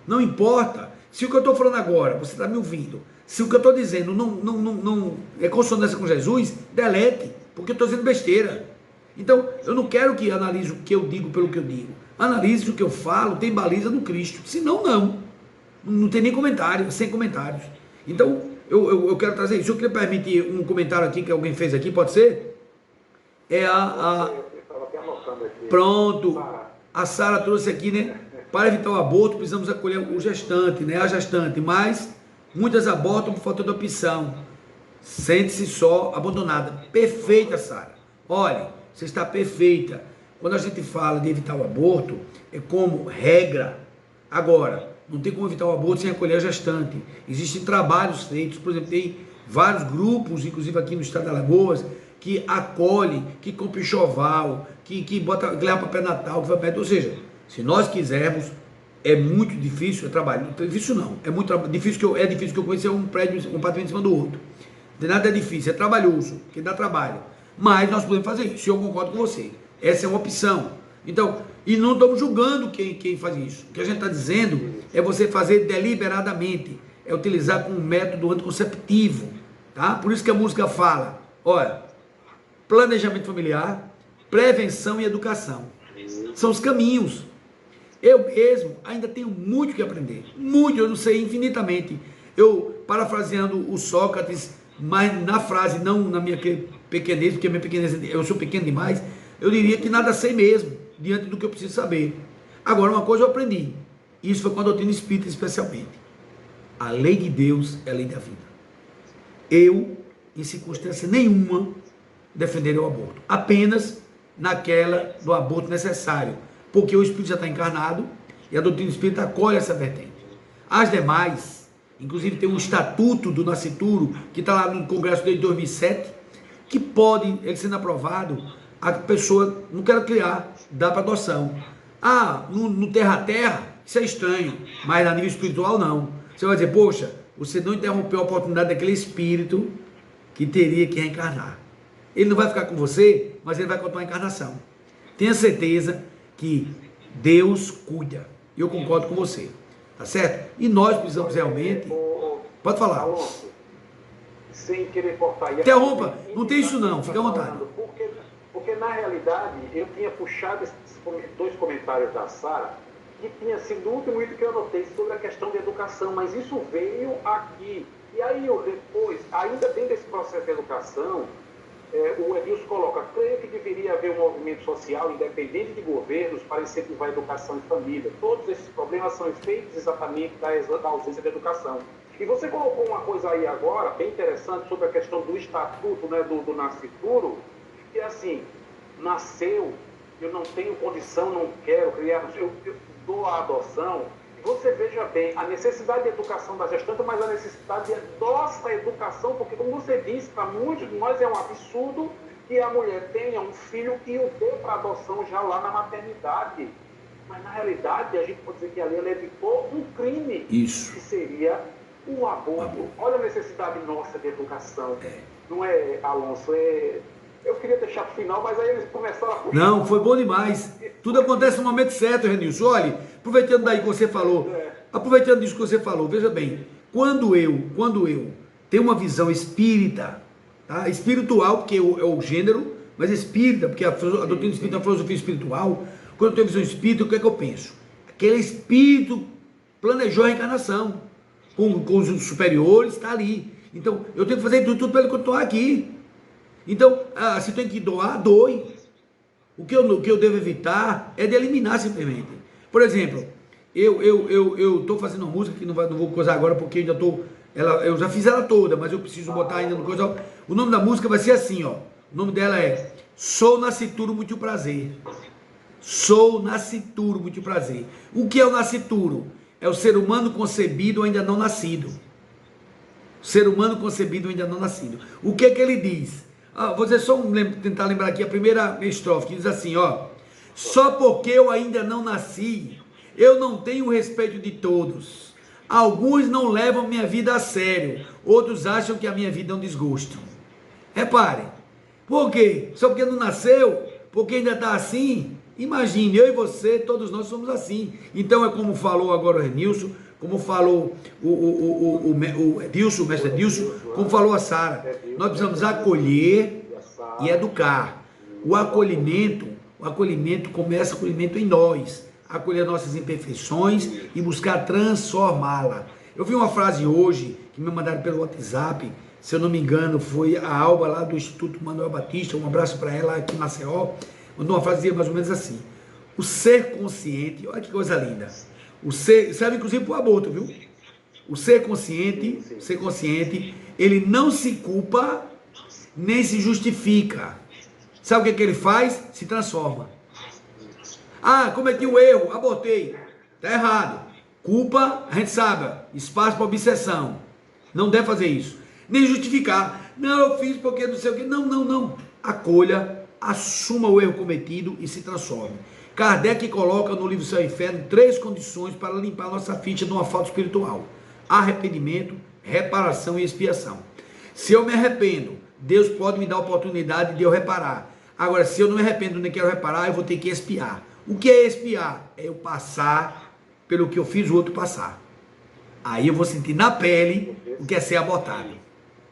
Não importa. Se o que eu estou falando agora, você está me ouvindo, se o que eu estou dizendo não é consonância com Jesus, delete, porque eu estou dizendo besteira. Então, eu não quero que analise o que eu digo pelo que eu digo. Analise o que eu falo, tem baliza no Cristo. Senão, não. Não tem nem comentário, sem comentários. Então, eu quero trazer isso. Se eu queria permitir um comentário aqui que alguém fez aqui, pode ser? Pronto. A Sara trouxe aqui, né? Para evitar o aborto, precisamos acolher o gestante, né? A gestante. Mas muitas abortam por falta de opção. Sente-se só, abandonada. Perfeita, Sara. Olha, você está perfeita. Quando a gente fala de evitar o aborto, é como regra. Agora, não tem como evitar o aborto sem acolher a gestante. Existem trabalhos feitos, por exemplo, tem vários grupos, inclusive aqui no estado de Alagoas, que acolhem, que compra enxoval, que leva para pré-natal, que vai perto. Ou seja, se nós quisermos, é muito difícil, é trabalho. Não é difícil não, é muito difícil é difícil que eu conhecer um prédio, um apartamento em cima do outro. De nada é difícil, é trabalhoso, que dá trabalho. Mas nós podemos fazer isso, eu concordo com você. Essa é uma opção. Então, e não estamos julgando quem faz isso. O que a gente está dizendo é você fazer deliberadamente, é utilizar como método anticonceptivo, tá? Por isso que a música fala, olha, planejamento familiar, prevenção e educação. São os caminhos. Eu mesmo ainda tenho muito que aprender, muito, eu não sei, infinitamente. Eu, parafraseando o Sócrates, mas na frase, não na minha pequenez, porque a minha pequenez, eu sou pequeno demais, eu diria que nada sei mesmo, diante do que eu preciso saber. Agora, uma coisa eu aprendi, isso foi com a doutrina espírita especialmente. A lei de Deus é a lei da vida. Eu, em circunstância nenhuma, defenderei o aborto. Apenas naquela do aborto necessário. Porque o espírito já está encarnado e a doutrina espírita acolhe essa vertente. As demais, inclusive tem um estatuto do nascituro, que está lá no Congresso desde 2007, que pode, ele sendo aprovado, a pessoa não quer criar, dá para adoção. Ah, no terra-terra, isso é estranho, mas a nível espiritual não. Você vai dizer, poxa, você não interrompeu a oportunidade daquele espírito que teria que reencarnar. Ele não vai ficar com você, mas ele vai continuar a encarnação. Tenha certeza que Deus cuida. Eu concordo com você. Tá certo? E nós precisamos realmente... Pode falar. Alonso, sem querer cortar... Interrompa. Não tem isso não. Fica à vontade. Porque na realidade, eu tinha puxado esses dois comentários da Sara, que tinha sido o último item que eu anotei sobre a questão de educação, mas isso veio aqui. E aí eu depois, ainda dentro desse processo de educação, o Edilson coloca, creio que deveria haver um movimento social independente de governos para incentivar a educação e família. Todos esses problemas são efeitos exatamente da ausência de educação. E você colocou uma coisa aí agora, bem interessante, sobre a questão do estatuto, né, do nascituro, que assim, nasceu, eu não tenho condição, não quero criar, eu dou a adoção. Você veja bem, a necessidade de educação da gestante, mas a necessidade de nossa educação, porque como você disse, para muitos de nós é um absurdo que a mulher tenha um filho e o dê para adoção já lá na maternidade. Mas na realidade, a gente pode dizer que ali ela evitou um crime, isso, que seria o aborto. Olha a necessidade nossa de educação. Não é, Alonso? Eu queria deixar para o final, mas aí eles começaram a puxar. Não, foi bom demais. Tudo acontece no momento certo, Renilson. Olha, aproveitando daí que você falou, aproveitando disso que você falou, veja bem, quando eu tenho uma visão espírita, tá? Espiritual, porque é o gênero, mas espírita, porque a doutrina espírita é uma filosofia espiritual. Quando eu tenho visão espírita, o que é que eu penso? Aquele espírito planejou a reencarnação com os superiores, está ali. Então, eu tenho que fazer tudo para ele continuar aqui. Então, se tem que doar, doe. O que eu devo evitar é de eliminar simplesmente. Por exemplo, eu estou fazendo uma música que não vou coisar agora porque ainda eu já fiz ela toda, mas eu preciso botar ainda no coisa. O nome da música vai ser assim, ó. O nome dela é Sou Nascituro, Muito Prazer. Sou Nascituro, Muito Prazer. O que é o nascituro? É o ser humano concebido ainda não nascido. Ser humano concebido ainda não nascido. O que é que ele diz? Vou dizer só tentar lembrar aqui a primeira estrofe, que diz assim, ó. Só porque eu ainda não nasci, eu não tenho o respeito de todos. Alguns não levam minha vida a sério, outros acham que a minha vida é um desgosto. Repare, por quê? Só porque não nasceu, porque ainda está assim. Imagine, eu e você, todos nós somos assim. Então é como falou agora o Renilson, como falou o Edilson, o mestre Edilson, como falou a Sara. Nós precisamos acolher e educar. O acolhimento começa com o acolhimento em nós. Acolher nossas imperfeições e buscar transformá-la. Eu vi uma frase hoje que me mandaram pelo WhatsApp, se eu não me engano, foi a Alba lá do Instituto Manuel Batista, um abraço para ela aqui em Maceió, mandou uma frase mais ou menos assim: o ser consciente, olha que coisa linda, o ser, serve inclusive para o aborto, viu? O ser consciente, ele não se culpa, nem se justifica. Sabe o que ele faz? Se transforma. Ah, cometi um erro, abortei. Está errado. Culpa, a gente sabe, espaço para obsessão. Não deve fazer isso. Nem justificar. Não, eu fiz porque não sei o que. Não, não, não. Acolha, assuma o erro cometido e se transforme. Kardec coloca no livro Céu e Inferno 3 condições para limpar nossa ficha de uma falta espiritual: arrependimento, reparação e expiação. Se eu me arrependo, Deus pode me dar a oportunidade de eu reparar. Agora, se eu não me arrependo nem quero reparar, eu vou ter que expiar. O que é expiar? É eu passar pelo que eu fiz o outro passar. Aí eu vou sentir na pele o que é ser abortado.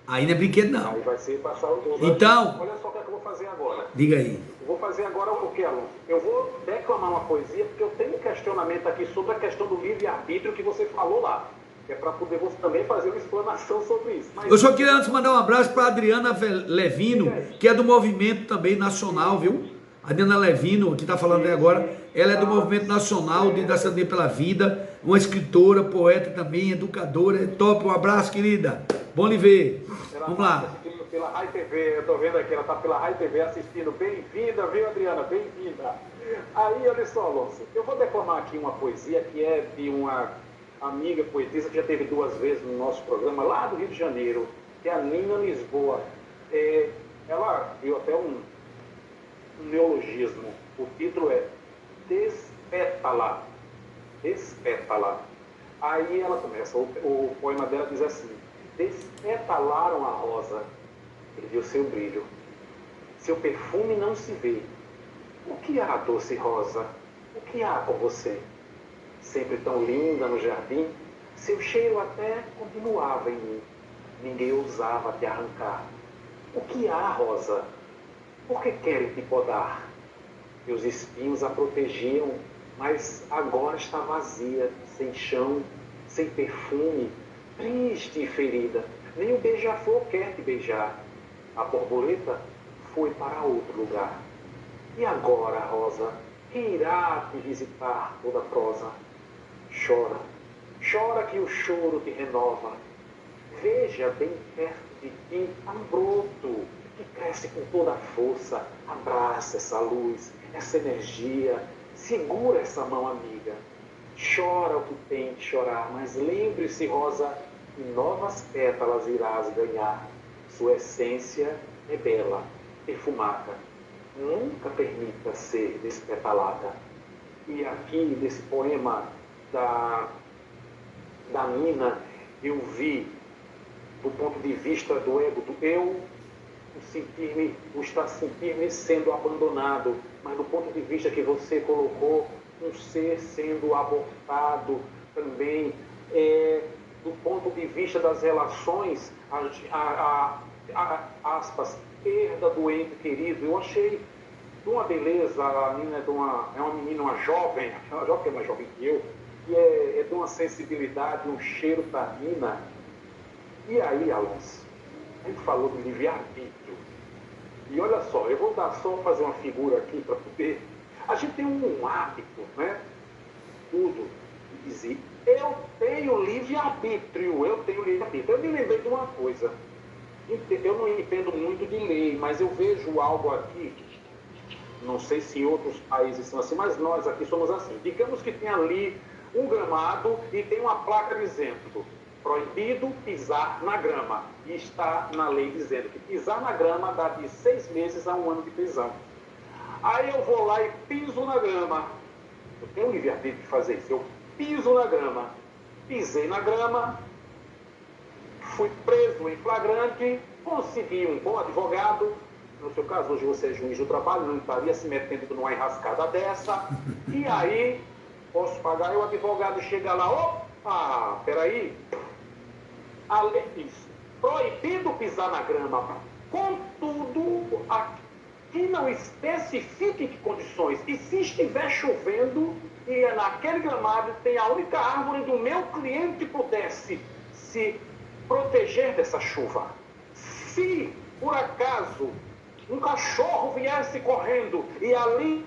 Aí não é brinquedo, não. Aí vai ser passar o todo. Então, olha só o que é que eu vou fazer agora. Diga aí. Eu vou fazer agora o que, Alonso? Eu vou declamar uma poesia, porque eu tenho um questionamento aqui sobre a questão do livre-arbítrio que você falou lá. Que é para poder você também fazer uma explanação sobre isso. Mas... eu só queria antes mandar um abraço para a Adriana Levino, que é do movimento também nacional, viu? A Adriana Levino, que está falando aí agora, ela é do movimento nacional de Cidadania pela Vida, uma escritora, poeta também, educadora, é top. Um abraço, querida. Bom lhe ver. Vamos lá. Pela Rai TV, eu tô vendo aqui, ela tá pela Rai TV assistindo. Bem-vinda, viu, Adriana? Bem-vinda. Aí, olha só, Alonso, eu vou declamar aqui uma poesia que é de uma amiga poetisa que já teve 2 vezes no nosso programa, lá do Rio de Janeiro, que é a Nina Lisboa. Ela viu até um neologismo. O título é Despétala. Despétala. Aí ela começa, o poema dela diz assim: despetalaram a rosa, perdeu seu brilho, seu perfume não se vê. O que há, doce rosa? O que há com você? Sempre tão linda no jardim, seu cheiro até continuava em mim. Ninguém ousava te arrancar. O que há, rosa? Por que querem te podar? Meus espinhos a protegiam, mas agora está vazia, sem chão, sem perfume, triste e ferida. Nem o beija-flor quer te beijar. A borboleta foi para outro lugar. E agora, rosa, quem irá te visitar toda prosa? Chora, chora que o choro te renova. Veja bem perto de ti um broto que cresce com toda a força. Abraça essa luz, essa energia. Segura essa mão amiga. Chora o que tem de chorar, mas lembre-se, rosa, que novas pétalas irás ganhar. Sua essência é bela, perfumada. Nunca permita ser despetalada. E aqui, nesse poema da Nina, eu vi, do ponto de vista do ego, do eu, o estar sentir-me sendo abandonado, mas do ponto de vista que você colocou, um ser sendo abortado também, do ponto de vista das relações, aspas, perda do ente querido. Eu achei de uma beleza. A Nina é uma menina, uma jovem que é mais jovem que eu, que é de uma sensibilidade, um cheiro para Nina. E aí, Alonso, a gente falou do livre-arbítrio. E olha só, eu vou só fazer uma figura aqui para poder... A gente tem um hábito, né? Tudo. Dizer, eu tenho livre-arbítrio, eu tenho livre-arbítrio. Eu me lembrei de uma coisa. Eu não entendo muito de lei, mas eu vejo algo aqui, não sei se em outros países são assim, mas nós aqui somos assim. Digamos que tem ali um gramado e tem uma placa dizendo: proibido pisar na grama. E está na lei dizendo que pisar na grama dá de 6 meses a 1 ano de prisão. Aí eu vou lá e piso na grama. Eu tenho o livre-arbítrio de fazer isso. Eu piso na grama. Pisei na grama, fui preso em flagrante, consegui um bom advogado. No seu caso, hoje você é juiz do trabalho, não estaria se metendo numa enrascada dessa. E aí, posso pagar, e o advogado chega lá, opa, peraí, a lei diz, proibido pisar na grama. Contudo, aqui não especifica em que condições. E se estiver chovendo, e naquele gramado tem a única árvore do meu cliente pudesse se proteger dessa chuva. Se, por acaso, um cachorro viesse correndo e ali,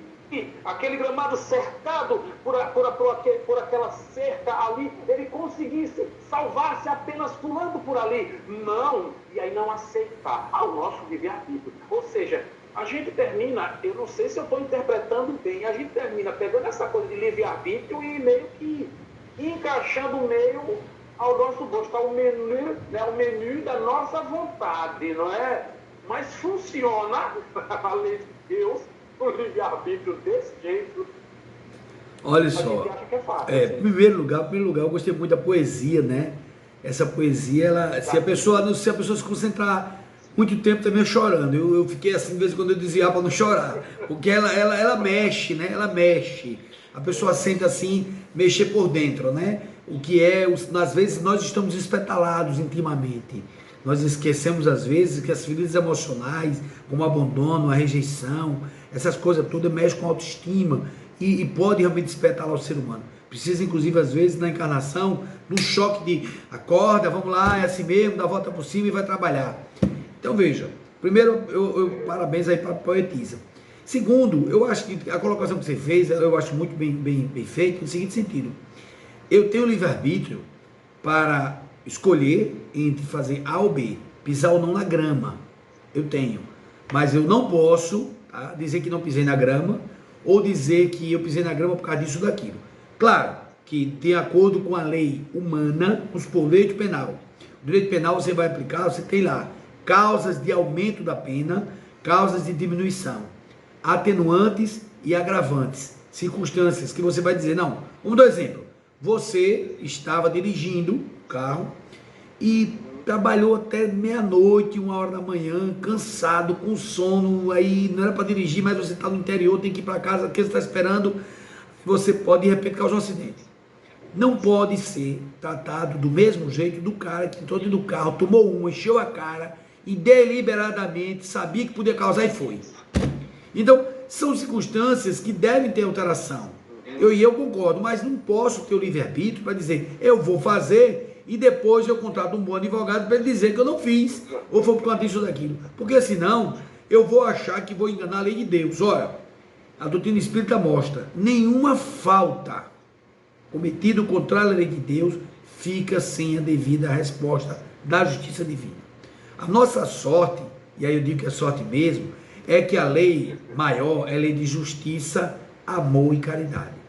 aquele gramado cercado por aquela cerca ali, ele conseguisse salvar-se apenas pulando por ali. Não, e aí não aceitar ao nosso livre-arbítrio. Ou seja, a gente termina, eu não sei se eu estou interpretando bem, a gente termina pegando essa coisa de livre-arbítrio e meio que encaixando meio ao nosso gosto, ao menu, né, o menu da nossa vontade, não é? Mas funciona, a lei de Deus, o livre-arbítrio desse jeito. Olha A só, gente acha que é fácil. em primeiro lugar, eu gostei muito da poesia, né? Essa poesia, se a pessoa se concentrar muito tempo também chorando. Eu fiquei assim, de vez em quando eu dizia para não chorar, porque ela mexe, né? Ela mexe. A pessoa sente assim, mexer por dentro, né? O que é, às vezes nós estamos espetalados intimamente. Nós esquecemos às vezes que as feridas emocionais, como o abandono, a rejeição, essas coisas todas mexem com a autoestima e pode realmente espetalar o ser humano. Precisa, inclusive, às vezes, na encarnação, num choque de acorda, vamos lá, é assim mesmo, dá a volta por cima e vai trabalhar. Então, veja, primeiro, eu parabéns aí para a poetisa. Segundo, eu acho que a colocação que você fez, eu acho muito bem feita, no seguinte sentido. Eu tenho livre-arbítrio para escolher entre fazer A ou B, pisar ou não na grama. Eu tenho. Mas eu não posso, tá, dizer que não pisei na grama ou dizer que eu pisei na grama por causa disso ou daquilo. Claro que, de acordo com a lei humana, o direito penal. O direito penal você vai aplicar, você tem lá causas de aumento da pena, causas de diminuição, atenuantes e agravantes, circunstâncias que você vai dizer, não, vamos dar um exemplo. Você estava dirigindo o carro e trabalhou até meia-noite, 1 hora da manhã, cansado, com sono, aí não era para dirigir, mas você está no interior, tem que ir para casa, que você está esperando, você pode de repente causar um acidente. Não pode ser tratado do mesmo jeito do cara que entrou dentro do carro, tomou encheu a cara e deliberadamente sabia que podia causar e foi. Então, são circunstâncias que devem ter alteração. Eu concordo, mas não posso ter o livre-arbítrio para dizer, eu vou fazer e depois eu contrato um bom advogado para ele dizer que eu não fiz, ou foi por conta disso ou daquilo. Porque senão, eu vou achar que vou enganar a lei de Deus. Olha, a doutrina espírita mostra, nenhuma falta cometida contrária à lei de Deus fica sem a devida resposta da justiça divina. A nossa sorte, e aí eu digo que é sorte mesmo, é que a lei maior é a lei de justiça, amor e caridade.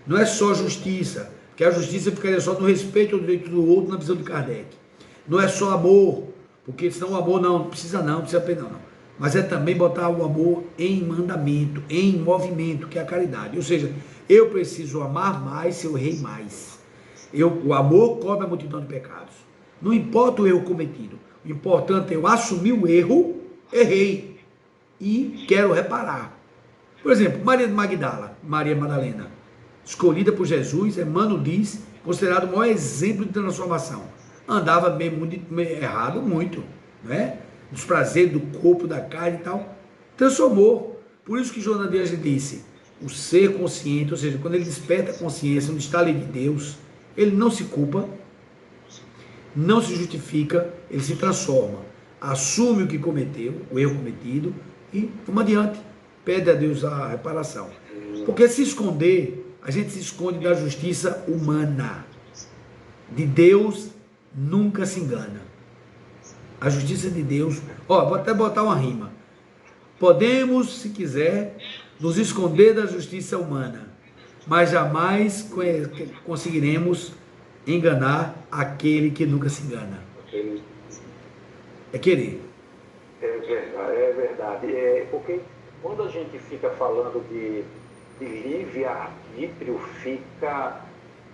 Não é só justiça, porque a justiça ficaria só no respeito ao direito do outro na visão de Kardec. Não é só amor, porque senão o amor não precisa pena não. Mas é também botar o amor em mandamento, em movimento, que é a caridade. Ou seja, eu preciso amar mais se eu errei mais. O amor cobre a multidão de pecados. Não importa o erro cometido. O importante é eu assumir o erro, errei e quero reparar. Por exemplo, Maria Madalena, escolhida por Jesus, Emmanuel diz, considerado o maior exemplo de transformação. Andava meio errado, muito, né? Dos prazeres do corpo, da carne e tal. Transformou. Por isso que Joana de Ângeles disse, o ser consciente, ou seja, quando ele desperta a consciência, onde está a lei de Deus, ele não se culpa, não se justifica, ele se transforma, assume o que cometeu, o erro cometido e vamos adiante, pede a Deus a reparação. Porque se esconder, a gente se esconde da justiça humana. De Deus nunca se engana. A justiça de Deus, vou até botar uma rima. Podemos, se quiser, nos esconder da justiça humana, mas jamais conseguiremos enganar aquele que nunca se engana. É querer. É verdade. Porque quando a gente fica falando de livre-arbítrio, fica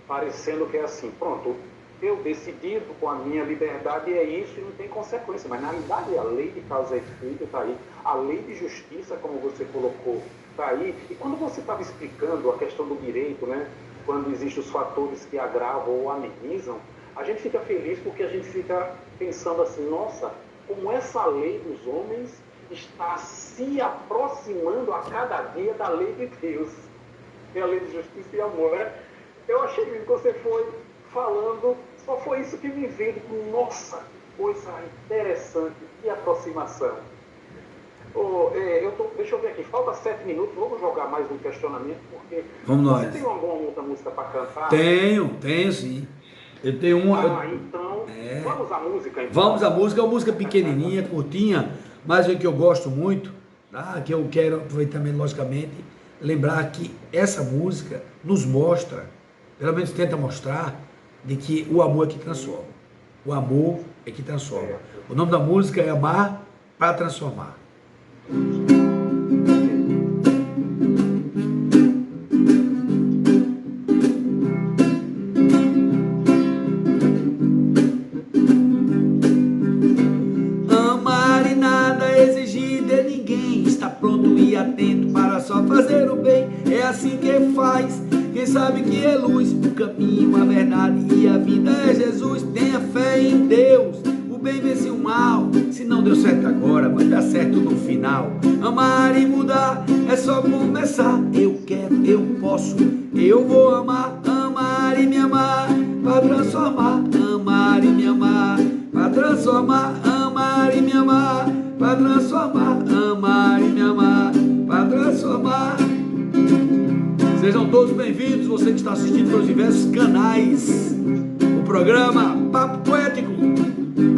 parecendo que é assim, pronto, eu decidido com a minha liberdade é isso e não tem consequência, mas na realidade a lei de causa e efeito está aí, a lei de justiça, como você colocou, está aí. E quando você estava explicando a questão do direito, né, quando existem os fatores que agravam ou amenizam, a gente fica feliz porque a gente fica pensando assim, nossa, como essa lei dos homens está se aproximando a cada dia da lei de Deus, que é a lei de justiça e amor, né? Eu achei que você foi falando, só foi isso que me veio, nossa, coisa interessante, que aproximação. Deixa eu ver aqui, falta 7 minutos, vamos jogar mais um questionamento, porque vamos você nós. tem alguma outra música para cantar? Tenho sim. Eu tenho uma. Então, vamos à música então. Vamos à música, é uma música pequenininha, curtinha, mas é que eu gosto muito, tá? Que eu quero aproveitar também, logicamente, lembrar que essa música nos mostra, pelo menos tenta mostrar, de que o amor é que transforma. O amor é que transforma. O nome da música é Amar para Transformar. Amar e nada exigir de ninguém, está pronto e atento para só fazer o bem. É assim que faz, quem sabe que é luz, o caminho, a verdade e a vida é Jesus. Tenha fé em Deus, o bem vence o mal. Se não deu certo agora, vai dar certo no final. Amar e mudar é só começar. Eu quero, eu posso, eu vou amar. Amar e me amar para transformar. Amar e me amar para transformar. Amar e me amar para transformar. Amar e me amar para transformar. Sejam todos bem-vindos, você que está assistindo pelos diversos canais, o programa Papo Poético,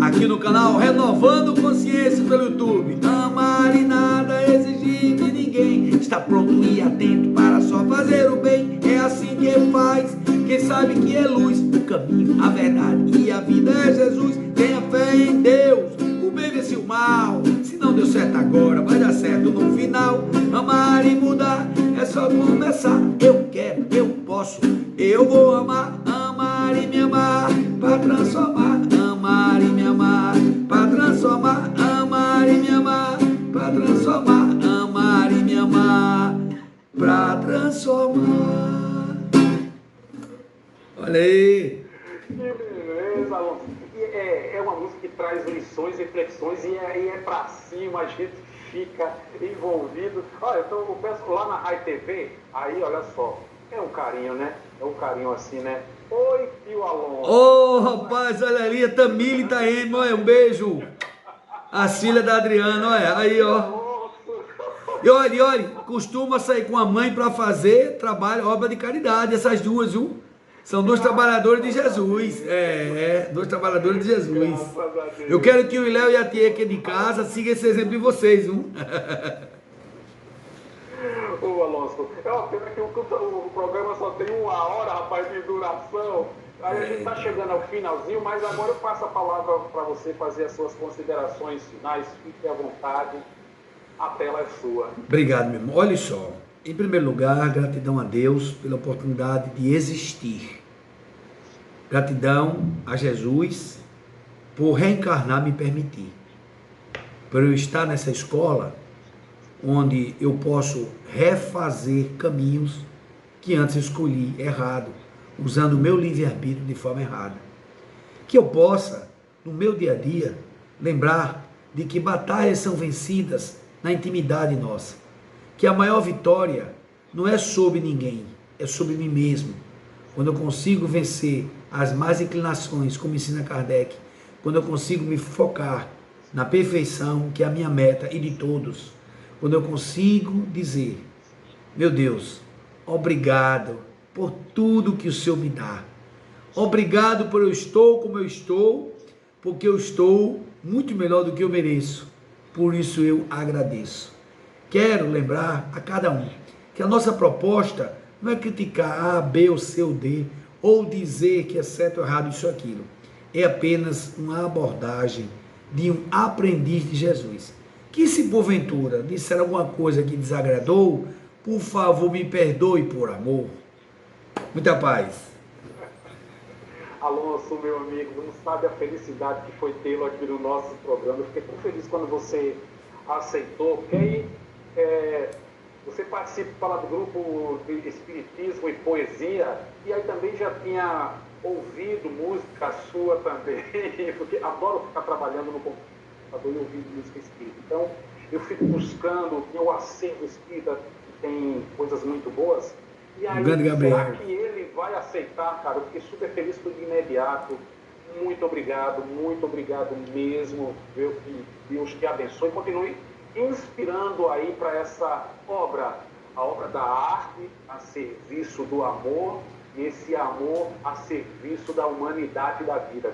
aqui no canal Renovando Consciência pelo YouTube. Amar e nada exigir de ninguém, está pronto e atento para só fazer o bem. É assim que faz, quem sabe que é luz, o caminho, a verdade e a vida é Jesus. Tenha fé em Deus, o bem vence o mal. Se não deu certo agora, vai dar certo no final. Amar e mudar é só começar. Eu quero, eu posso, eu vou amar. Amar e me amar para transformar. Amar e me amar para transformar. Amar e me amar para transformar. Amar e me amar para transformar. Olha aí. Que beleza, Alonso. É uma música que traz lições, reflexões e é pra cima, a gente fica envolvido. Olha, então eu peço lá na Rai TV, aí olha só, é um carinho, né? É um carinho assim, né? Oi, tio Alonso. Ô, rapaz, olha ali, a Tamile tá indo, olha, um beijo. A filha da Adriana, olha, aí, ó. E olha, costuma sair com a mãe para fazer trabalho, obra de caridade, essas duas, viu? São dois trabalhadores de Jesus. Dois trabalhadores de Jesus. Eu quero que o Léo e a tia aqui de casa sigam esse exemplo de vocês, viu? Ô, Alonso, é uma pena que o programa só tem 1 hora, rapaz, de duração. Aí a gente está chegando ao finalzinho, mas agora eu passo a palavra para você fazer as suas considerações finais. Fique à vontade, a tela é sua. Obrigado, meu irmão. Olha só, em primeiro lugar, gratidão a Deus pela oportunidade de existir. Gratidão a Jesus por reencarnar, me permitir. Por eu estar nessa escola, onde eu posso refazer caminhos que antes eu escolhi errado, usando o meu livre-arbítrio de forma errada. Que eu possa, no meu dia a dia, lembrar de que batalhas são vencidas na intimidade nossa. Que a maior vitória não é sobre ninguém, é sobre mim mesmo. Quando eu consigo vencer as más inclinações, como ensina Kardec, quando eu consigo me focar na perfeição, que é a minha meta e de todos, quando eu consigo dizer, meu Deus, obrigado por tudo que o Senhor me dá. Obrigado por eu estou como eu estou, porque eu estou muito melhor do que eu mereço. Por isso eu agradeço. Quero lembrar a cada um que a nossa proposta não é criticar A, B ou C ou D, ou dizer que é certo ou errado isso ou aquilo. É apenas uma abordagem de um aprendiz de Jesus, que se porventura disser alguma coisa que desagradou, por favor me perdoe por amor. Muita paz. Alonso, meu amigo, não sabe a felicidade que foi tê-lo aqui no nosso programa. Eu fiquei tão feliz quando você aceitou, porque aí você participa lá do grupo de Espiritismo e Poesia, e aí também já tinha ouvido música sua também, porque adoro ficar trabalhando no computador e ouvindo música espírita. Então, eu fico buscando, meu acervo espírita tem coisas muito boas. E aí, será que ele vai aceitar, cara? Eu fiquei super feliz por de imediato. Muito obrigado mesmo. Que Deus te abençoe e continue inspirando aí para essa obra, a obra da arte a serviço do amor e esse amor a serviço da humanidade e da vida.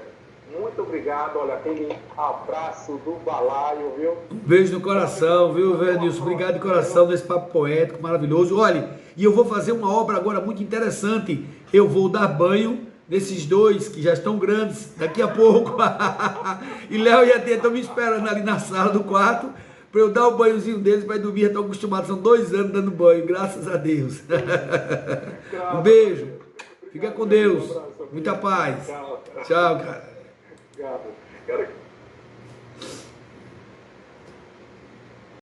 Muito obrigado, olha, aquele abraço do balaio, viu? Um beijo no coração, viu, Nilson? Obrigado de coração desse papo poético, maravilhoso. Olha, e eu vou fazer uma obra agora muito interessante. Eu vou dar banho nesses dois que já estão grandes daqui a pouco. E Léo e a Tia estão me esperando ali na sala do quarto para eu dar o banhozinho deles para dormir. Já estão acostumados, são 2 anos dando banho, graças a Deus. Um beijo. Fica com Deus. Muita paz. Tchau, cara. Obrigado.